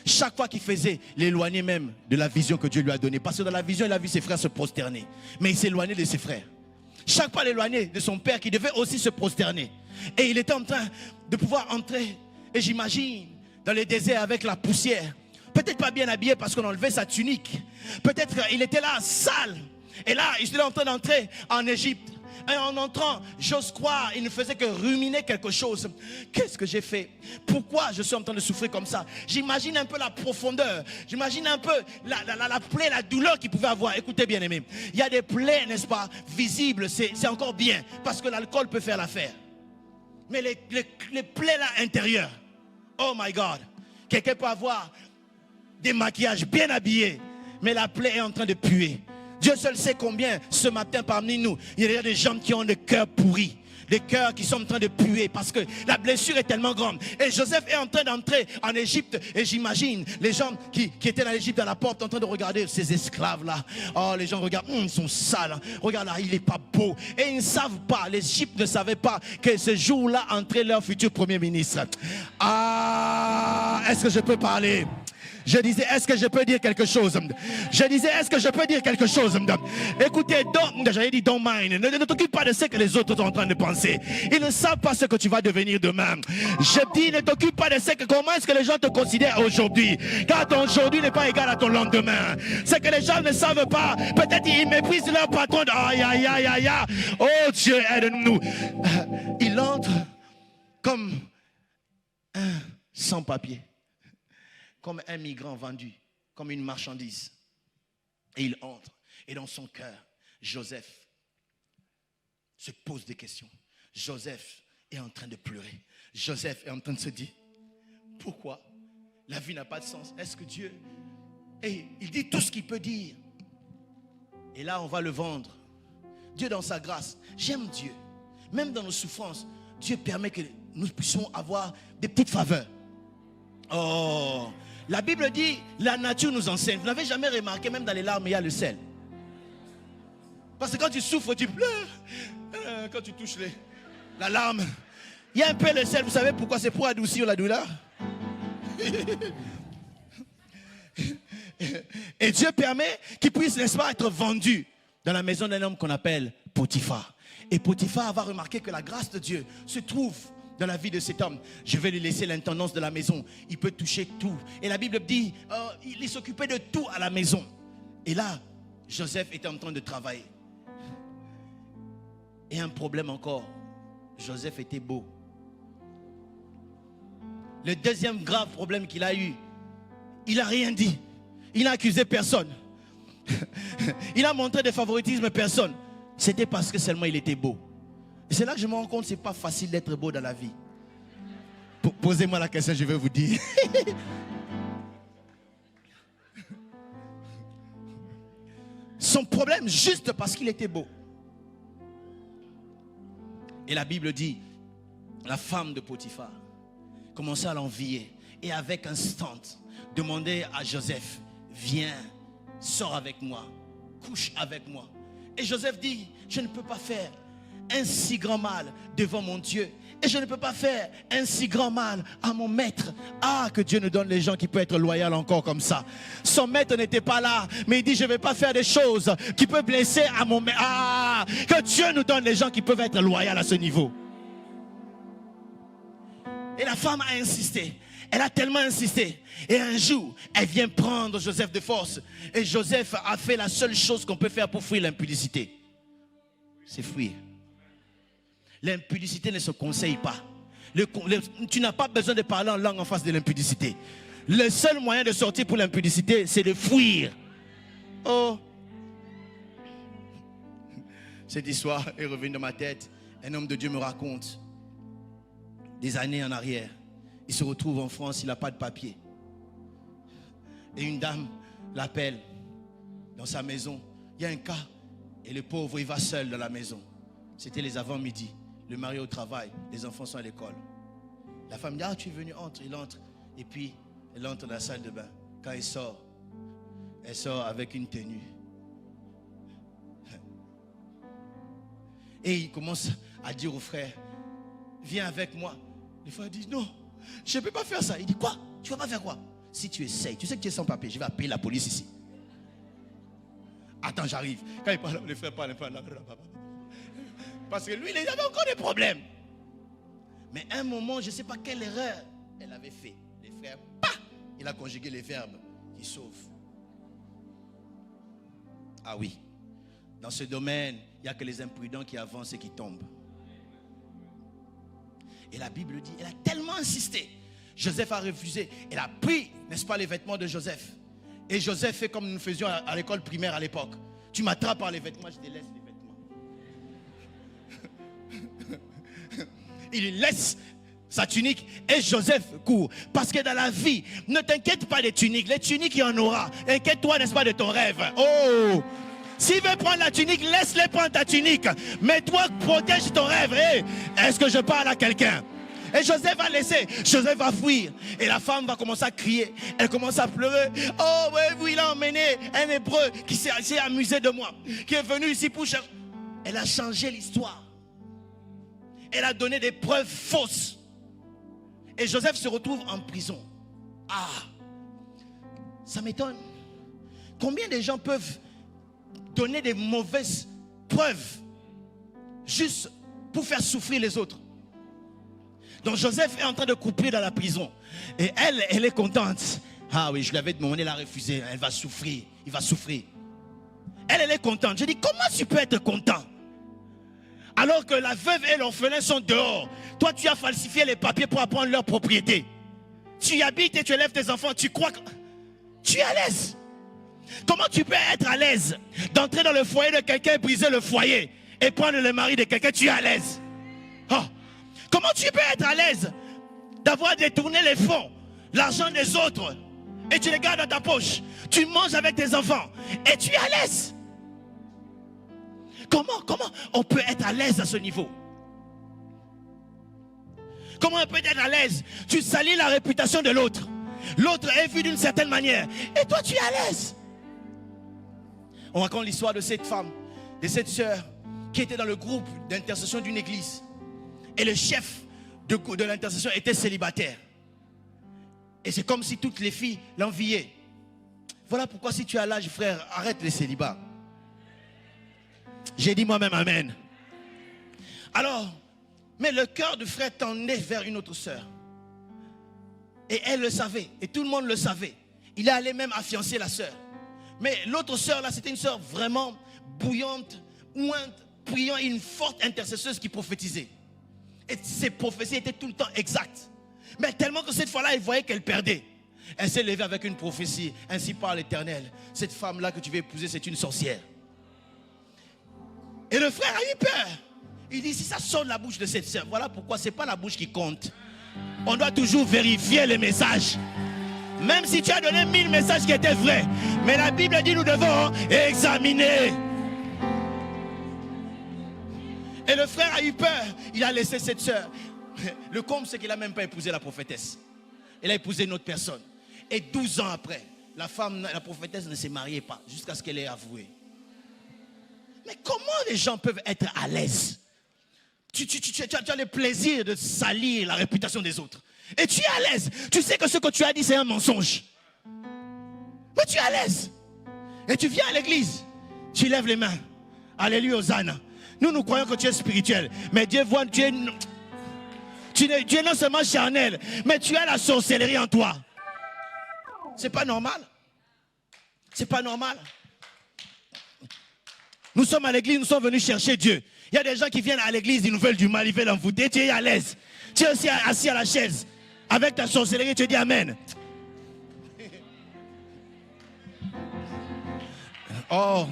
Chaque fois qu'il faisait, l'éloigner même de la vision que Dieu lui a donnée. Parce que dans la vision, il a vu ses frères se prosterner. Mais il s'éloignait de ses frères. Chaque fois l'éloigner de son père qui devait aussi se prosterner. Et il était en train de pouvoir entrer. Et j'imagine, dans les déserts avec la poussière. Peut-être pas bien habillé parce qu'on enlevait sa tunique. Peut-être qu'il était là, sale. Et là, il était en train d'entrer en Égypte. Et en entrant, j'ose croire, il ne faisait que ruminer quelque chose. Qu'est-ce que j'ai fait? Pourquoi je suis en train de souffrir comme ça? J'imagine un peu la profondeur. J'imagine un peu la plaie, la douleur qu'il pouvait avoir. Écoutez bien aimé, il y a des plaies, n'est-ce pas, visibles. C'est encore bien. Parce que l'alcool peut faire l'affaire. Mais les plaies là intérieures, oh my God. Quelqu'un peut avoir des maquillages bien habillés, mais la plaie est en train de puer. Dieu seul sait combien ce matin parmi nous, il y a des gens qui ont le cœur pourri. Des cœurs qui sont en train de puer parce que la blessure est tellement grande. Et Joseph est en train d'entrer en Égypte. Et j'imagine les gens qui étaient dans l'Égypte à la porte en train de regarder ces esclaves-là. Oh, les gens regardent, ils sont sales. Regarde là, il n'est pas beau. Et ils ne savent pas, l'Égypte ne savait pas que ce jour-là entrait leur futur premier ministre. Ah, est-ce que je peux parler? Je disais, est-ce que je peux dire quelque chose? Je disais, est-ce que je peux dire quelque chose? Écoutez, j'avais dit, don't mind. Ne t'occupe pas de ce que les autres sont en train de penser. Ils ne savent pas ce que tu vas devenir demain. Je dis, ne t'occupe pas de ce que, comment est-ce que les gens te considèrent aujourd'hui. Car ton aujourd'hui n'est pas égal à ton lendemain. C'est que les gens ne savent pas. Peut-être ils méprisent leur patron. Aïe, aïe, aïe, aïe, aïe. Oh Dieu, aide-nous. Il entre comme un sans-papier. Comme un migrant vendu, comme une marchandise. Et il entre. Et dans son cœur, Joseph se pose des questions. Joseph est en train de pleurer. Joseph est en train de se dire, pourquoi la vie n'a pas de sens? Est-ce que Dieu... Et il dit tout ce qu'il peut dire. Et là, on va le vendre. Dieu dans sa grâce. J'aime Dieu. Même dans nos souffrances, Dieu permet que nous puissions avoir des petites faveurs. Oh, la Bible dit, la nature nous enseigne. Vous n'avez jamais remarqué, même dans les larmes, il y a le sel. Parce que quand tu souffres, tu pleures. Quand tu touches la larme, il y a un peu le sel. Vous savez pourquoi? C'est pour adoucir la douleur. Et Dieu permet qu'il puisse, n'est-ce pas, être vendu dans la maison d'un homme qu'on appelle Potiphar. Et Potiphar va remarquer que la grâce de Dieu se trouve dans la vie de cet homme. Je vais lui laisser l'intendance de la maison. Il peut toucher tout. Et la Bible dit, il s'occupait de tout à la maison. Et là, Joseph était en train de travailler. Et un problème encore. Joseph était beau. Le deuxième grave problème qu'il a eu, il n'a rien dit. Il n'a accusé personne. Il a montré de favoritisme à personne. C'était parce que seulement il était beau. Et c'est là que je me rends compte que ce n'est pas facile d'être beau dans la vie. Posez-moi la question, je vais vous dire. Son problème, juste parce qu'il était beau. Et la Bible dit, la femme de Potiphar commençait à l'envier. Et avec instant, demandait à Joseph, viens, sors avec moi, couche avec moi. Et Joseph dit, je ne peux pas faire un si grand mal devant mon Dieu. Et je ne peux pas faire un si grand mal à mon maître. Ah, que Dieu nous donne les gens qui peuvent être loyaux encore comme ça. Son maître n'était pas là, mais il dit, je ne vais pas faire des choses qui peuvent blesser à mon maître. Ah, que Dieu nous donne les gens qui peuvent être loyaux à ce niveau. Et la femme a insisté. Elle a tellement insisté. Et un jour, elle vient prendre Joseph de force. Et Joseph a fait la seule chose qu'on peut faire pour fuir l'impudicité. C'est fuir. L'impudicité ne se conseille pas. Tu n'as pas besoin de parler en langue en face de l'impudicité. Le seul moyen de sortir pour l'impudicité, c'est de fuir. Oh! Cette histoire est revenue dans ma tête. Un homme de Dieu me raconte, des années en arrière, il se retrouve en France, il n'a pas de papier. Et une dame l'appelle dans sa maison. Il y a un cas. Et le pauvre, il va seul dans la maison. C'était les avant-midi. Le mari au travail, les enfants sont à l'école. La femme dit, ah, tu es venu, entre. Il entre. Et puis, elle entre dans la salle de bain. Quand elle sort avec une tenue. Et il commence à dire au frère, viens avec moi. Le frère dit, non, je ne peux pas faire ça. Il dit, quoi? Tu ne vas pas faire quoi? Si tu essayes, tu sais que tu es sans papier, je vais appeler la police ici. Attends, j'arrive. Quand il parle, le frère parle. Parce que lui, il avait encore des problèmes. Mais à un moment, je ne sais pas quelle erreur elle avait fait. Les frères, il a conjugué les verbes qui sauvent. Ah oui. Dans ce domaine, il n'y a que les imprudents qui avancent et qui tombent. Et la Bible dit, elle a tellement insisté. Joseph a refusé. Elle a pris, n'est-ce pas, les vêtements de Joseph. Et Joseph fait comme nous faisions à l'école primaire à l'époque. Tu m'attrapes par les vêtements, je te laisse les vêtements. Il lui laisse sa tunique et Joseph court. Parce que dans la vie, ne t'inquiète pas des tuniques. Les tuniques, il y en aura. Inquiète-toi, n'est-ce pas, de ton rêve. Oh! S'il veut prendre la tunique, laisse-le prendre ta tunique. Mais toi, protège ton rêve. Hey, est-ce que je parle à quelqu'un? Et Joseph va laisser, Joseph va fuir. Et la femme va commencer à crier. Elle commence à pleurer. Oh oui, il a emmené un hébreu qui s'est amusé de moi. Qui est venu ici pour chercher. Elle a changé l'histoire. Elle a donné des preuves fausses. Et Joseph se retrouve en prison. Ah, ça m'étonne. Combien de gens peuvent donner des mauvaises preuves juste pour faire souffrir les autres? Donc Joseph est en train de couper dans la prison. Et elle est contente. Ah oui, je lui avais demandé, elle a refusé. Elle va souffrir, il va souffrir. Elle est contente. Je dis, comment tu peux être content? Alors que la veuve et l'orphelin sont dehors. Toi, tu as falsifié les papiers pour apprendre leur propriété. Tu y habites et tu élèves tes enfants. Tu crois que tu es à l'aise? Comment tu peux être à l'aise d'entrer dans le foyer de quelqu'un, briser le foyer et prendre le mari de quelqu'un? Tu es à l'aise? Oh. Comment tu peux être à l'aise d'avoir détourné les fonds, l'argent des autres, et tu les gardes dans ta poche? Tu manges avec tes enfants et tu es à l'aise. Comment on peut être à l'aise à ce niveau? Comment on peut être à l'aise? Tu salis la réputation de l'autre. L'autre est vu d'une certaine manière. Et toi, tu es à l'aise. On raconte l'histoire de cette femme, de cette sœur, qui était dans le groupe d'intercession d'une église. Et le chef de l'intercession était célibataire. Et c'est comme si toutes les filles l'enviaient. Voilà pourquoi si tu as l'âge, frère, arrête les célibats. J'ai dit moi-même amen. Alors, mais le cœur du frère tendait vers une autre sœur. Et elle le savait. Et tout le monde le savait. Il est allé même affiancer la sœur. Mais l'autre sœur là, c'était une sœur vraiment bouillante, ouinte, priant, une forte intercesseuse qui prophétisait. Et ses prophéties étaient tout le temps exactes. Mais tellement que cette fois-là, elle voyait qu'elle perdait. Elle s'est levée avec une prophétie. Ainsi parle l'Éternel. Cette femme-là que tu veux épouser, c'est une sorcière. Et le frère a eu peur. Il dit, si ça sort de la bouche de cette sœur, voilà pourquoi ce n'est pas la bouche qui compte. On doit toujours vérifier les messages. Même si tu as donné 1000 messages qui étaient vrais. Mais la Bible dit, nous devons examiner. Et le frère a eu peur. Il a laissé cette sœur. Le comble, c'est qu'il n'a même pas épousé la prophétesse. Il a épousé une autre personne. Et 12 ans après, la femme, la prophétesse ne s'est mariée pas. Jusqu'à ce qu'elle ait avoué. Mais comment les gens peuvent être à l'aise? Tu as le plaisir de salir la réputation des autres. Et tu es à l'aise. Tu sais que ce que tu as dit, c'est un mensonge. Mais tu es à l'aise. Et tu viens à l'église. Tu lèves les mains. Alléluia, Hosanna. Nous croyons que tu es spirituel. Mais Dieu voit, tu es non seulement charnel, mais tu as la sorcellerie en toi. C'est pas normal. C'est pas normal. Nous sommes à l'église, nous sommes venus chercher Dieu. Il y a des gens qui viennent à l'église, ils nous veulent du mal, ils veulent envoûter. Tu es à l'aise. Tu es aussi assis à la chaise. Avec ta sorcellerie, tu dis amen. Oh,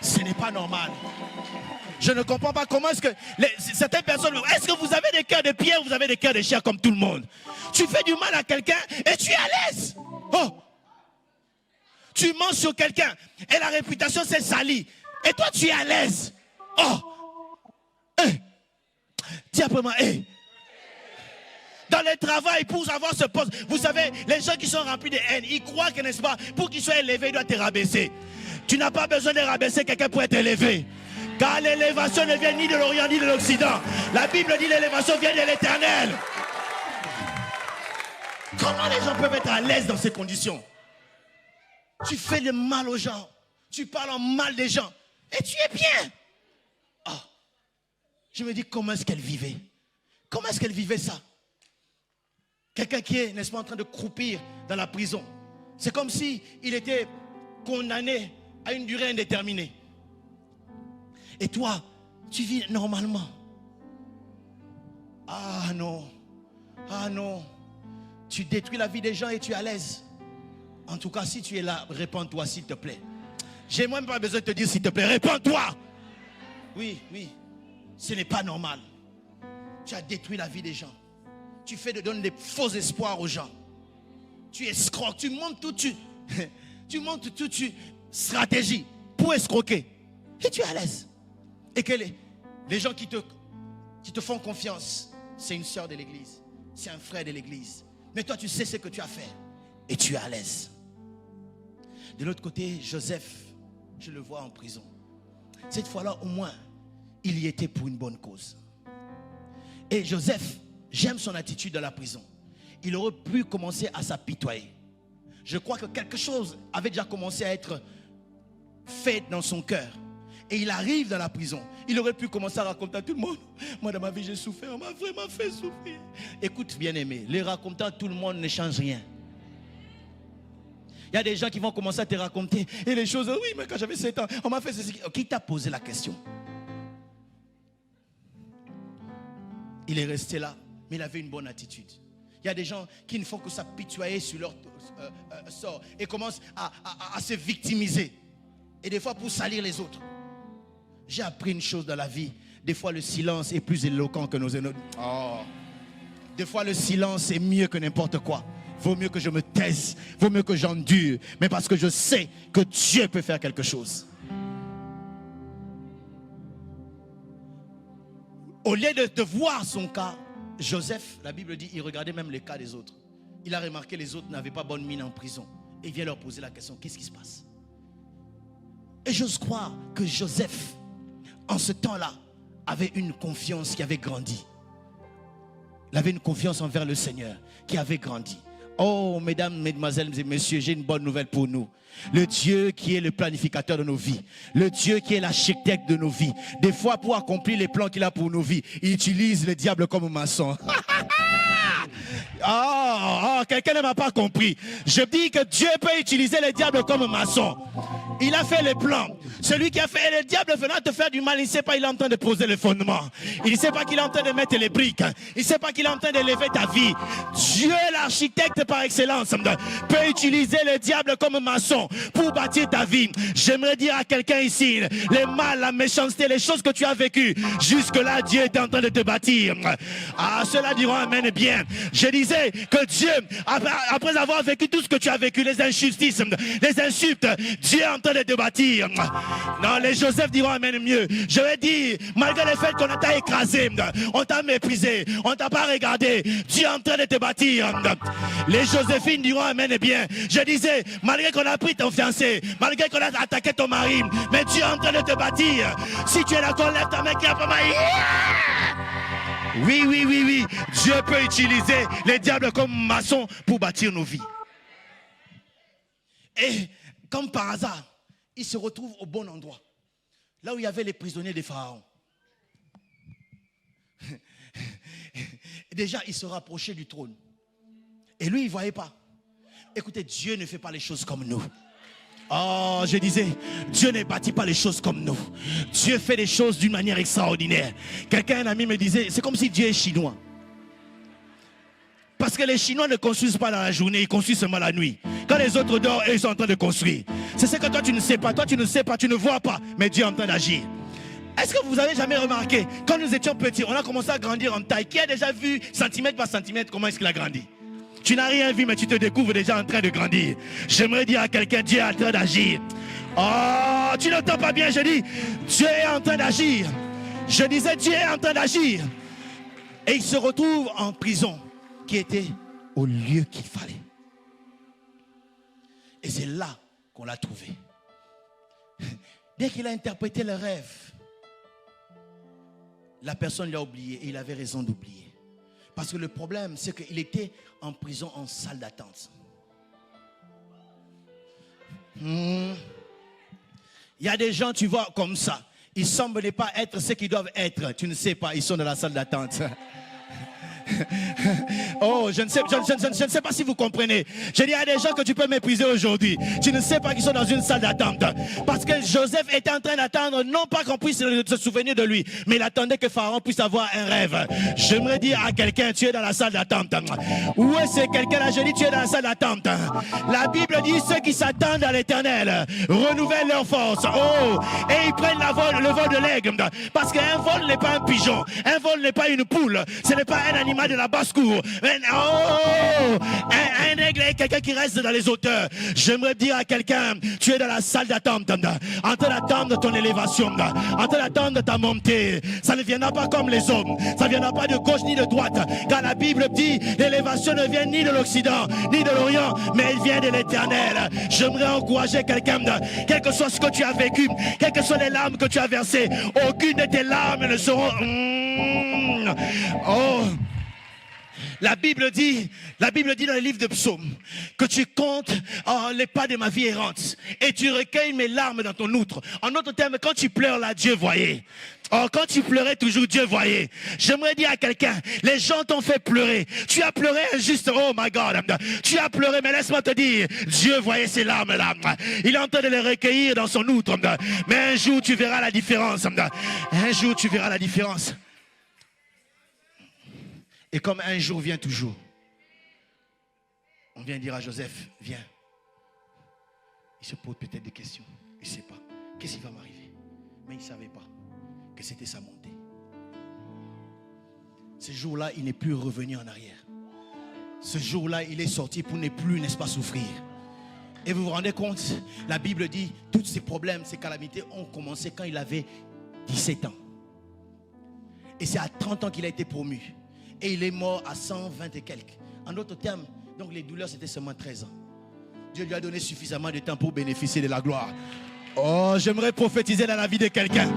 ce n'est pas normal. Je ne comprends pas comment est-ce que certaines personnes... Est-ce que vous avez des cœurs de pierre ou vous avez des cœurs de chair comme tout le monde? Tu fais du mal à quelqu'un et tu es à l'aise. Oh! Tu mens sur quelqu'un et la réputation s'est salie. Et toi, tu es à l'aise. Oh! Dis après moi, Dans le travail, pour avoir ce poste, vous savez, les gens qui sont remplis de haine, ils croient que, n'est-ce pas, pour qu'ils soient élevés, ils doivent te rabaisser. Tu n'as pas besoin de rabaisser quelqu'un pour être élevé. Car l'élévation ne vient ni de l'Orient ni de l'Occident. La Bible dit l'élévation vient de l'Éternel. Comment les gens peuvent être à l'aise dans ces conditions? Tu fais le mal aux gens. Tu parles en mal des gens. Et tu es bien. Oh. Je me dis, comment est-ce qu'elle vivait? Comment est-ce qu'elle vivait ça? Quelqu'un qui est, n'est-ce pas, en train de croupir dans la prison. C'est comme si il était condamné à une durée indéterminée. Et toi, tu vis normalement. Ah non. Ah non. Tu détruis la vie des gens et tu es à l'aise. En tout cas, si tu es là, répands-toi s'il te plaît. J'ai même pas besoin de te dire s'il te plaît, répands-toi. Oui, oui. Ce n'est pas normal. Tu as détruit la vie des gens. Tu donnes des faux espoirs aux gens. Tu escroques, tu montes toute une stratégie pour escroquer. Et tu es à l'aise. Et que les gens qui te font confiance, c'est une sœur de l'église, c'est un frère de l'église. Mais toi, tu sais ce que tu as fait. Et tu es à l'aise. De l'autre côté, Joseph, je le vois en prison. Cette fois-là, au moins, il y était pour une bonne cause. Et Joseph, j'aime son attitude dans la prison. Il aurait pu commencer à s'apitoyer. Je crois que quelque chose avait déjà commencé à être fait dans son cœur. Et il arrive dans la prison. Il aurait pu commencer à raconter à tout le monde. Moi, dans ma vie, j'ai souffert. On m'a vraiment fait souffrir. Écoute, bien-aimé, les raconter à tout le monde ne change rien. Il y a des gens qui vont commencer à te raconter. Et les choses, oui, mais quand j'avais 7 ans, on m'a fait ceci. Qui t'a posé la question? Il est resté là, mais il avait une bonne attitude. Il y a des gens qui ne font que s'apitoyer sur leur sort et commencent à se victimiser. Et des fois pour salir les autres. J'ai appris une chose dans la vie. Des fois le silence est plus éloquent que nos ennemis. Oh. Des fois le silence est mieux que n'importe quoi. Vaut mieux que je me taise. Vaut mieux que j'endure. Mais parce que je sais que Dieu peut faire quelque chose. Au lieu de voir son cas, Joseph, la Bible dit, il regardait même les cas des autres. Il a remarqué que les autres n'avaient pas bonne mine en prison. Et il vient leur poser la question, qu'est-ce qui se passe? Et j'ose croire que Joseph, en ce temps-là, avait une confiance qui avait grandi. Il avait une confiance envers le Seigneur qui avait grandi. Oh, mesdames, mesdemoiselles et messieurs, j'ai une bonne nouvelle pour nous. Le Dieu qui est le planificateur de nos vies, le Dieu qui est l'architecte de nos vies, des fois pour accomplir les plans qu'il a pour nos vies, il utilise le diable comme maçon. Quelqu'un ne m'a pas compris. Je dis que Dieu peut utiliser le diable comme maçon. Il a fait les plans. Celui qui a fait le diable venant te faire du mal, il ne sait pas qu'il est en train de poser le fondement. Il ne sait pas qu'il est en train de mettre les briques. Il ne sait pas qu'il est en train d'élever ta vie. Dieu, l'architecte par excellence, peut utiliser le diable comme maçon pour bâtir ta vie. J'aimerais dire à quelqu'un ici, le mal, la méchanceté, les choses que tu as vécues, jusque-là, Dieu est en train de te bâtir. Ah, ceux-là diront amen bien. Je disais que Dieu, après avoir vécu tout ce que tu as vécu, les injustices, les insultes, Dieu est en train de te bâtir. Non, les Joseph diront amen mieux. Je vais dire, malgré le fait qu'on t'a écrasé, on t'a méprisé, on t'a pas regardé, Dieu est en train de te bâtir. Les Joséphines diront amen bien. Je disais, malgré qu'on a pris ton fiancé, malgré qu'on a attaqué ton mari, mais Dieu est en train de te bâtir. Si tu es d'accord, lève ta main qui a pas mal. Oui, oui, oui, oui. Dieu peut utiliser les diables comme maçon pour bâtir nos vies. Et comme par hasard, il se retrouve au bon endroit. Là où il y avait les prisonniers des pharaons. Déjà, il se rapprochait du trône. Et lui, il ne voyait pas. Écoutez, Dieu ne fait pas les choses comme nous. Oh, je disais, Dieu ne bâtit pas les choses comme nous. Dieu fait les choses d'une manière extraordinaire. Un ami me disait, c'est comme si Dieu est chinois. Parce que les Chinois ne construisent pas dans la journée, ils construisent seulement la nuit. Quand les autres dorment, eux, ils sont en train de construire. C'est ce que toi, tu ne sais pas. Toi, tu ne sais pas, tu ne vois pas. Mais Dieu est en train d'agir. Est-ce que vous avez jamais remarqué, quand nous étions petits, on a commencé à grandir en taille. Qui a déjà vu centimètre par centimètre comment est-ce qu'il a grandi? Tu n'as rien vu, mais tu te découvres déjà en train de grandir. J'aimerais dire à quelqu'un, Dieu est en train d'agir. Oh, tu n'entends pas bien, je dis, Dieu est en train d'agir. Je disais, Dieu est en train d'agir. Et il se retrouve en prison, qui était au lieu qu'il fallait. Et c'est là qu'on l'a trouvé. Dès qu'il a interprété le rêve, la personne l'a oublié et il avait raison d'oublier. Parce que le problème, c'est qu'il était en prison, en salle d'attente. Il y a des gens, tu vois, comme ça. Ils ne semblent pas être ce qu'ils doivent être. Tu ne sais pas, ils sont dans la salle d'attente. Oh, je ne sais pas si vous comprenez. Je dis, il y a des gens que tu peux mépriser aujourd'hui. Tu ne sais pas qu'ils sont dans une salle d'attente. Parce que Joseph était en train d'attendre, non pas qu'on puisse se souvenir de lui, mais il attendait que Pharaon puisse avoir un rêve. J'aimerais dire à quelqu'un, tu es dans la salle d'attente. Où est-ce quelqu'un là? Je dis, tu es dans la salle d'attente. La Bible dit, ceux qui s'attendent à l'Éternel renouvellent leur force. Oh, et ils prennent le vol de l'aigle. Parce qu'un vol n'est pas un pigeon. Un vol n'est pas une poule. Ce n'est pas un animal de la basse-cour. Un aigle est quelqu'un qui reste dans les hauteurs. J'aimerais dire à quelqu'un, tu es dans la salle d'attente, en train d'attendre ton élévation, en train d'attendre ta montée. Ça ne viendra pas comme les hommes. Ça ne viendra pas de gauche ni de droite. Car la Bible dit, l'élévation ne vient ni de l'Occident, ni de l'Orient, mais elle vient de l'Éternel. J'aimerais encourager quelqu'un, quel que soit ce que tu as vécu, quelles que soient les larmes que tu as versées, aucune de tes larmes ne seront... Oh, la Bible dit dans le livre de Psaumes que tu comptes les pas de ma vie errante et tu recueilles mes larmes dans ton outre. En d'autres termes, quand tu pleures là, Dieu voyait. Oh, quand tu pleurais toujours, Dieu voyait. J'aimerais dire à quelqu'un, les gens t'ont fait pleurer. Tu as pleuré juste, oh my God. Tu as pleuré, mais laisse-moi te dire, Dieu voyait ces larmes-là. Il est en train de les recueillir dans son outre. Mais un jour, tu verras la différence. Un jour, tu verras la différence. Et comme un jour vient toujours, on vient dire à Joseph, viens. Il se pose peut-être des questions. Il ne sait pas. Qu'est-ce qui va m'arriver? Mais il ne savait pas que c'était sa montée. Ce jour-là, il n'est plus revenu en arrière. Ce jour-là, il est sorti pour ne plus, n'est-ce pas, souffrir. Et vous vous rendez compte, la Bible dit, tous ces problèmes, ces calamités ont commencé quand il avait 17 ans. Et c'est à 30 ans qu'il a été promu. Et il est mort à 120 et quelques. En d'autres termes, donc les douleurs, c'était seulement 13 ans. Dieu lui a donné suffisamment de temps pour bénéficier de la gloire. Oh, j'aimerais prophétiser dans la vie de quelqu'un.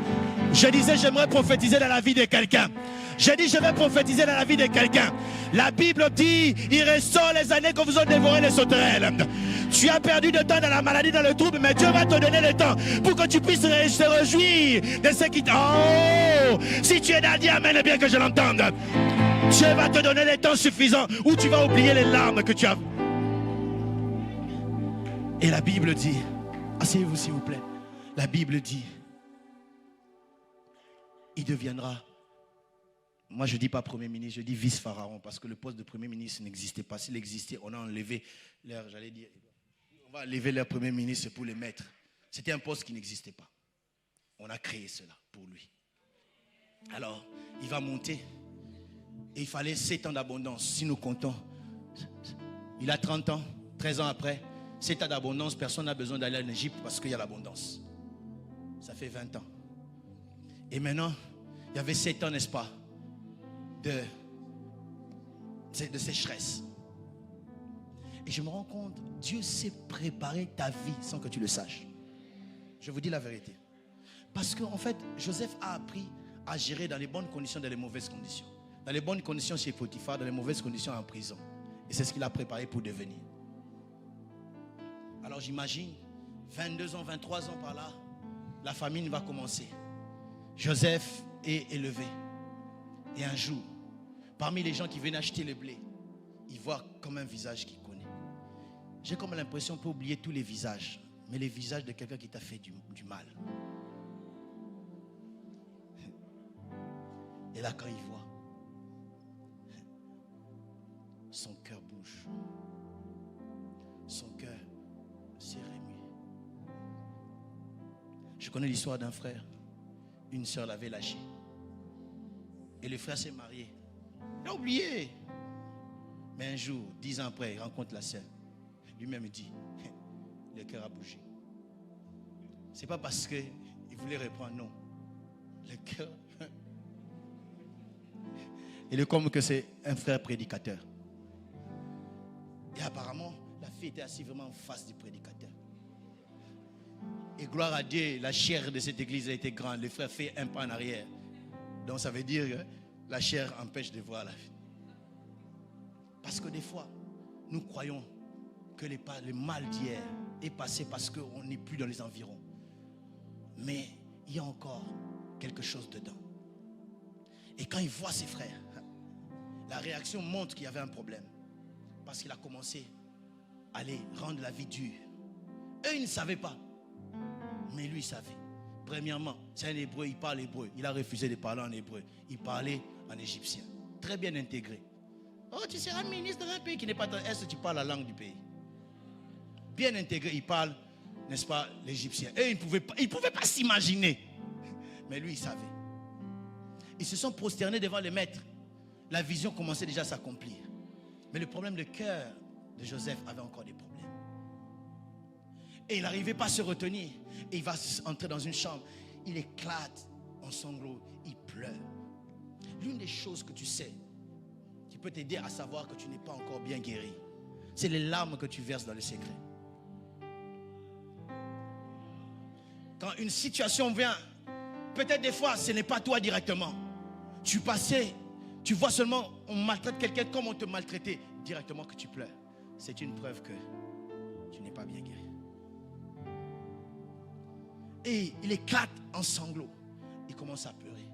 Je disais, j'aimerais prophétiser dans la vie de quelqu'un. J'ai dit, je vais prophétiser dans la vie de quelqu'un. La Bible dit, il ressort les années que vous ont dévoré les sauterelles. Tu as perdu de temps dans la maladie, dans le trouble, mais Dieu va te donner le temps pour que tu puisses te réjouir de ce qui... Oh, si tu es dans, dis amen, bien que je l'entende. Dieu va te donner le temps suffisant où tu vas oublier les larmes que tu as. Et la Bible dit, asseyez-vous s'il vous plaît. La Bible dit, il deviendra, moi je ne dis pas premier ministre, je dis vice-pharaon, parce que le poste de premier ministre n'existait pas. S'il existait, on a enlevé leur, j'allais dire, on va enlever leur premier ministre pour les mettre. C'était un poste qui n'existait pas. On a créé cela pour lui. Alors, il va monter. Et il fallait 7 ans d'abondance. Si nous comptons, il a 30 ans, 13 ans après, 7 ans d'abondance, personne n'a besoin d'aller en Égypte parce qu'il y a l'abondance. Ça fait 20 ans. Et maintenant, il y avait 7 ans, n'est-ce pas, de sécheresse. Et je me rends compte, Dieu sait préparer ta vie sans que tu le saches. Je vous dis la vérité. Parce qu'en fait, Joseph a appris à gérer dans les bonnes conditions, dans les mauvaises conditions. Dans les bonnes conditions chez Potiphar, dans les mauvaises conditions en prison. Et c'est ce qu'il a préparé pour devenir. Alors j'imagine, 22 ans, 23 ans par là, la famine va commencer. Joseph est élevé. Et un jour, parmi les gens qui viennent acheter le blé, il voit comme un visage qu'il connaît. J'ai comme l'impression pour oublier tous les visages, mais les visages de quelqu'un qui t'a fait du mal. Et là, quand il voit, son cœur bouge. son cœur s'est remué. Je connais l'histoire d'un frère. Une sœur l'avait lâché. Et le frère s'est marié. Il a oublié. Mais un jour, 10 ans après, il rencontre la sœur. Lui-même dit, le cœur a bougé. C'est pas parce qu'il voulait reprendre, non. Le cœur. Il est comme que c'est un frère prédicateur. Et apparemment, la fille était assise vraiment en face du prédicateur. Et gloire à Dieu, la chair de cette église a été grande. Le frère fait un pas en arrière. Donc ça veut dire que la chair empêche de voir la vie. Parce que des fois, nous croyons que le mal d'hier est passé parce qu'on n'est plus dans les environs. Mais il y a encore quelque chose dedans. Et quand il voit ses frères, la réaction montre qu'il y avait un problème. Parce qu'il a commencé à les rendre la vie dure. Eux, ils ne savaient pas. Mais lui, il savait. Premièrement, c'est un hébreu, il parle hébreu. Il a refusé de parler en hébreu. Il parlait en égyptien. Très bien intégré. Oh, tu seras ministre d'un pays qui n'est pas ton... Est-ce que tu parles la langue du pays? Bien intégré, il parle, n'est-ce pas, l'égyptien. Et ils ne pouvaient pas s'imaginer. Mais lui, il savait. Ils se sont prosternés devant le maître. La vision commençait déjà à s'accomplir. Mais le problème, le cœur de Joseph avait encore des problèmes. Et il n'arrivait pas à se retenir. Et il va entrer dans une chambre. Il éclate en sanglots. Il pleure. L'une des choses que tu sais, qui peut t'aider à savoir que tu n'es pas encore bien guéri, c'est les larmes que tu verses dans le secret. Quand une situation vient, peut-être des fois, ce n'est pas toi directement. Tu passais, tu vois seulement, on maltraite quelqu'un comme on te maltraitait, directement que tu pleures. C'est une preuve que tu n'es pas bien guéri. Et il éclate en sanglots. Il commence à pleurer.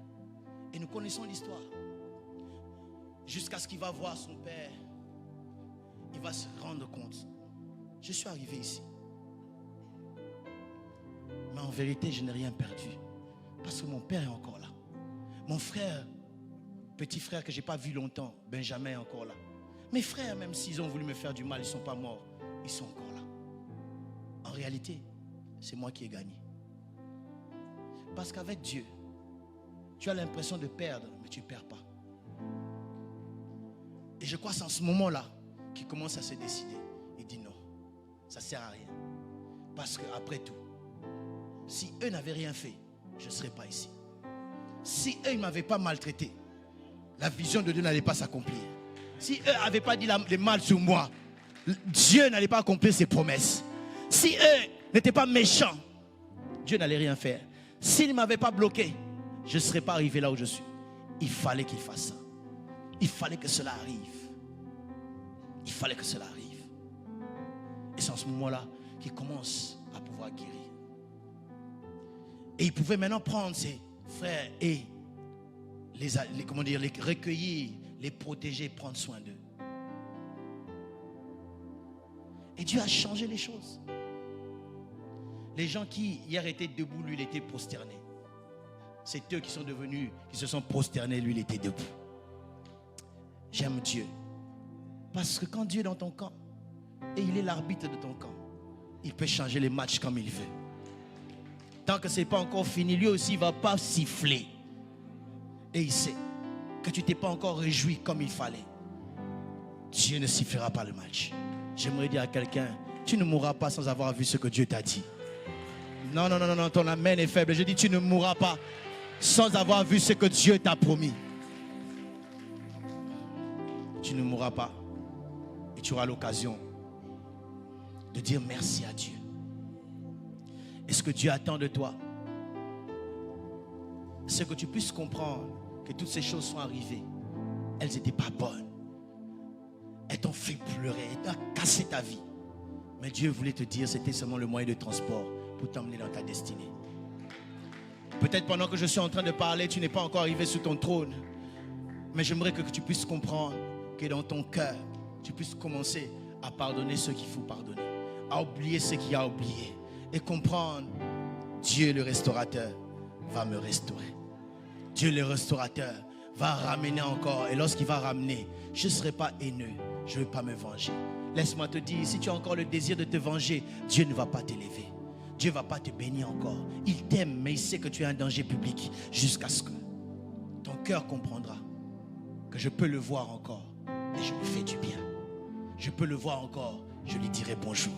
Et nous connaissons l'histoire. Jusqu'à ce qu'il va voir son père. Il va se rendre compte. Je suis arrivé ici. Mais en vérité, je n'ai rien perdu. Parce que mon père est encore là. Mon frère, petit frère que je n'ai pas vu longtemps, Benjamin est encore là. Mes frères, même s'ils ont voulu me faire du mal, ils ne sont pas morts. Ils sont encore là. En réalité, c'est moi qui ai gagné. Parce qu'avec Dieu, tu as l'impression de perdre, mais tu ne perds pas. Et je crois que c'est en ce moment-là qu'il commence à se décider. Il dit non, ça ne sert à rien. Parce qu'après tout, si eux n'avaient rien fait, je ne serais pas ici. Si eux ne m'avaient pas maltraité, la vision de Dieu n'allait pas s'accomplir. Si eux n'avaient pas dit le mal sur moi, Dieu n'allait pas accomplir ses promesses. Si eux n'étaient pas méchants, Dieu n'allait rien faire. S'il ne m'avait pas bloqué, je ne serais pas arrivé là où je suis. Il fallait qu'il fasse ça. Il fallait que cela arrive. Il fallait que cela arrive. Et c'est en ce moment-là qu'il commence à pouvoir guérir. Et il pouvait maintenant prendre ses frères et les recueillir, les protéger, prendre soin d'eux. Et Dieu a changé les choses. Les gens qui hier étaient debout, lui il était prosterné. C'est eux qui sont devenus, qui se sont prosternés, lui il était debout. J'aime Dieu. Parce que quand Dieu est dans ton camp, et il est l'arbitre de ton camp, il peut changer les matchs comme il veut. Tant que ce n'est pas encore fini, lui aussi il ne va pas siffler. Et il sait que tu ne t'es pas encore réjoui comme il fallait. Dieu ne sifflera pas le match. J'aimerais dire à quelqu'un, tu ne mourras pas sans avoir vu ce que Dieu t'a dit. Non, non, non, non, ton amen est faible. Je dis, tu ne mourras pas sans avoir vu ce que Dieu t'a promis. Tu ne mourras pas. Et tu auras l'occasion de dire merci à Dieu. Et ce que Dieu attend de toi, c'est que tu puisses comprendre que toutes ces choses sont arrivées. Elles n'étaient pas bonnes. Elles t'ont fait pleurer, elles t'ont cassé ta vie. Mais Dieu voulait te dire, c'était seulement le moyen de transport pour t'emmener dans ta destinée. Peut-être pendant que je suis en train de parler, tu n'es pas encore arrivé sur ton trône. Mais j'aimerais que tu puisses comprendre que dans ton cœur, tu puisses commencer à pardonner ceux qu'il faut pardonner, à oublier ceux qu'il y a oublié, et comprendre, Dieu le restaurateur va me restaurer. Dieu le restaurateur va ramener encore. Et lorsqu'il va ramener, je ne serai pas haineux. Je ne vais pas me venger. Laisse-moi te dire, si tu as encore le désir de te venger, Dieu ne va pas t'élever. Dieu ne va pas te bénir encore. Il t'aime, mais il sait que tu es un danger public. Jusqu'à ce que ton cœur comprendra que je peux le voir encore et je lui fais du bien. Je peux le voir encore, je lui dirai bonjour.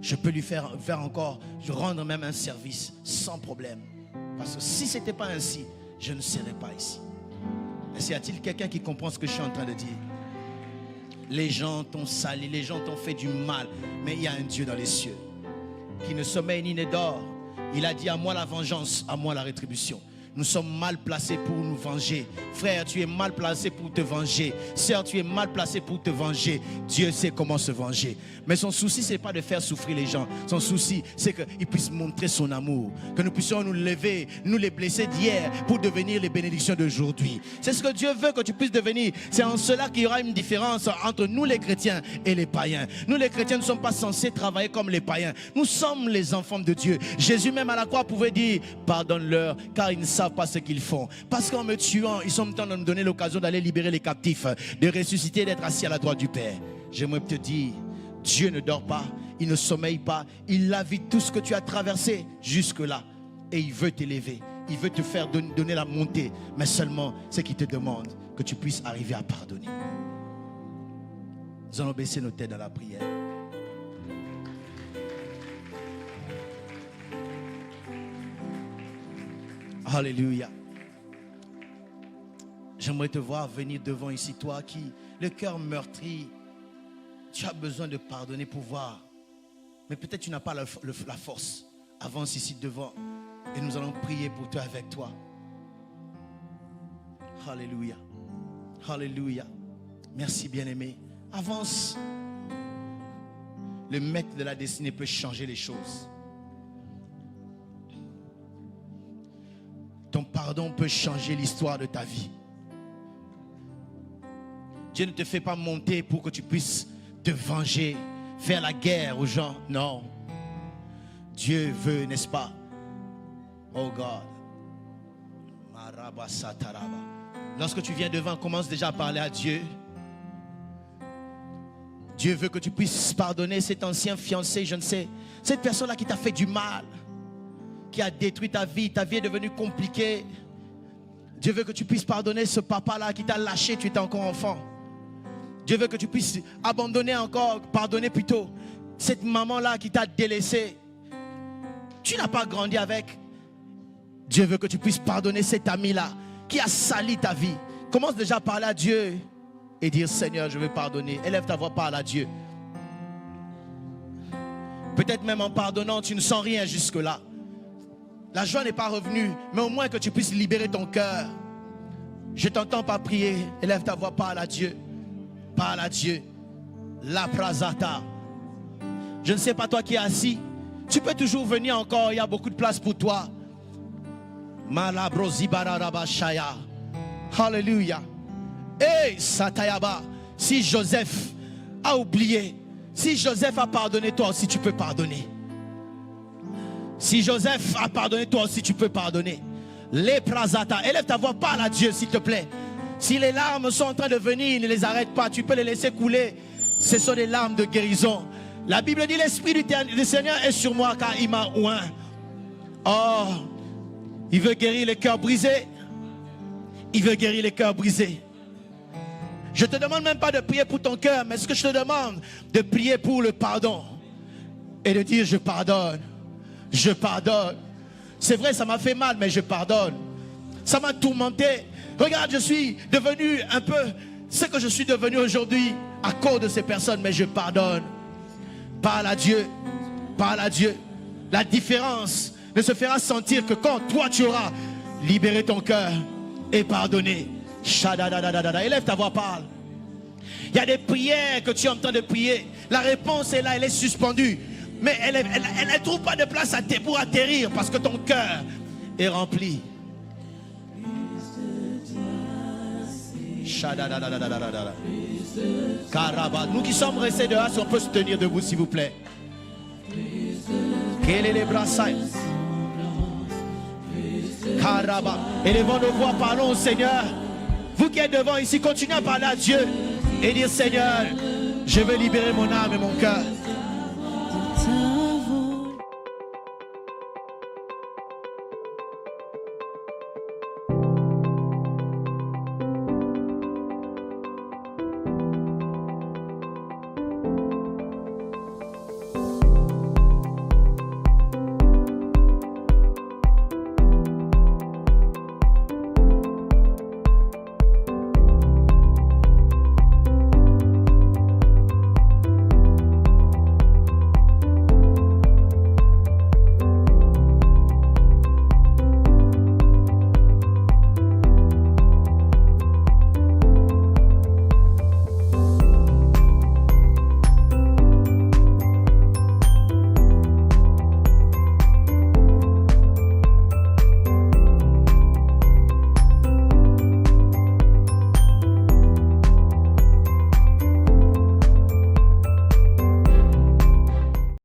Je peux lui faire encore, je rendre même un service sans problème. Parce que si ce n'était pas ainsi, je ne serais pas ici. Est-ce qu'il y a-t-il quelqu'un qui comprend ce que je suis en train de dire? Les gens t'ont sali, les gens t'ont fait du mal, mais il y a un Dieu dans les cieux qui ne sommeille ni ne dort. Il a dit: à moi la vengeance, à moi la rétribution. Nous sommes mal placés pour nous venger. Frère, tu es mal placé pour te venger. Sœur, tu es mal placé pour te venger. Dieu sait comment se venger. Mais son souci, ce n'est pas de faire souffrir les gens. Son souci, c'est qu'il puisse montrer son amour. Que nous puissions nous lever, nous les blessés d'hier, pour devenir les bénédictions d'aujourd'hui. C'est ce que Dieu veut que tu puisses devenir. C'est en cela qu'il y aura une différence entre nous les chrétiens et les païens. Nous les chrétiens ne sommes pas censés travailler comme les païens. Nous sommes les enfants de Dieu. Jésus même à la croix pouvait dire: pardonne-leur, car ils ne savent pas ce qu'ils font. Parce qu'en me tuant, ils sont en train de nous donner l'occasion d'aller libérer les captifs, de ressusciter, d'être assis à la droite du Père. J'aimerais te dire, Dieu ne dort pas, il ne sommeille pas, il a vu tout ce que tu as traversé jusque-là et il veut t'élever, il veut te faire donner la montée, mais seulement ce qu'il te demande, que tu puisses arriver à pardonner. Nous allons baisser nos têtes dans la prière. Alléluia. J'aimerais te voir venir devant ici, toi qui, le cœur meurtri, tu as besoin de pardonner pour voir. Mais peut-être tu n'as pas la force. Avance ici devant et nous allons prier pour toi, avec toi. Alléluia. Alléluia. Merci bien-aimé. Avance. Le maître de la destinée peut changer les choses. Ton pardon peut changer l'histoire de ta vie. Dieu ne te fait pas monter pour que tu puisses te venger, faire la guerre aux gens. Non. Dieu veut, n'est-ce pas? Oh God. Lorsque tu viens devant, commence déjà à parler à Dieu. Dieu veut que tu puisses pardonner cet ancien fiancé, je ne sais, cette personne-là qui t'a fait du mal, qui a détruit ta vie est devenue compliquée. Dieu veut que tu puisses pardonner ce papa-là qui t'a lâché, tu étais encore enfant. Dieu veut que tu puisses abandonner encore, pardonner plutôt, cette maman-là qui t'a délaissé. Tu n'as pas grandi avec. Dieu veut que tu puisses pardonner cet ami-là qui a sali ta vie. Commence déjà à parler à Dieu et dire: Seigneur, je veux pardonner. Élève ta voix, parle à Dieu. Peut-être même en pardonnant, tu ne sens rien jusque-là. La joie n'est pas revenue, mais au moins que tu puisses libérer ton cœur. Je t'entends pas prier. Élève ta voix, parle à Dieu. Parle à Dieu. La prazata. Je ne sais pas toi qui es assis. Tu peux toujours venir encore. Il y a beaucoup de place pour toi. Malabrozibarabashaya. Alléluia. Hey, Satayaba. Si Joseph a oublié, si Joseph a pardonné, toi aussi tu peux pardonner. Si Joseph a pardonné, toi aussi tu peux pardonner. Les prazata. Élève ta voix, parle à Dieu s'il te plaît. Si les larmes sont en train de venir, ne les arrête pas. Tu peux les laisser couler. Ce sont des larmes de guérison. La Bible dit: l'Esprit du Seigneur est sur moi car il m'a oint. Oh, il veut guérir les cœurs brisés. Il veut guérir les cœurs brisés. Je ne te demande même pas de prier pour ton cœur, mais ce que je te demande, de prier pour le pardon. Et de dire: je pardonne. Je pardonne. C'est vrai, ça m'a fait mal, mais je pardonne. Ça m'a tourmenté. Regarde, je suis devenu un peu ce que je suis devenu aujourd'hui à cause de ces personnes, mais je pardonne. Parle à Dieu. Parle à Dieu. La différence ne se fera sentir que quand toi tu auras libéré ton cœur et pardonné. Élève ta voix, parle. Il y a des prières que tu es en train de prier. La réponse est là, elle est suspendue. Mais elle ne trouve pas de place pour atterrir parce que ton cœur est rempli. Nous qui sommes restés dehors, si on peut se tenir debout s'il vous plaît. Quel est les bras saints? Élevons nos voix, parlons au Seigneur. Vous qui êtes devant ici, continuez à parler à Dieu et dire Seigneur, je veux libérer mon âme et mon cœur.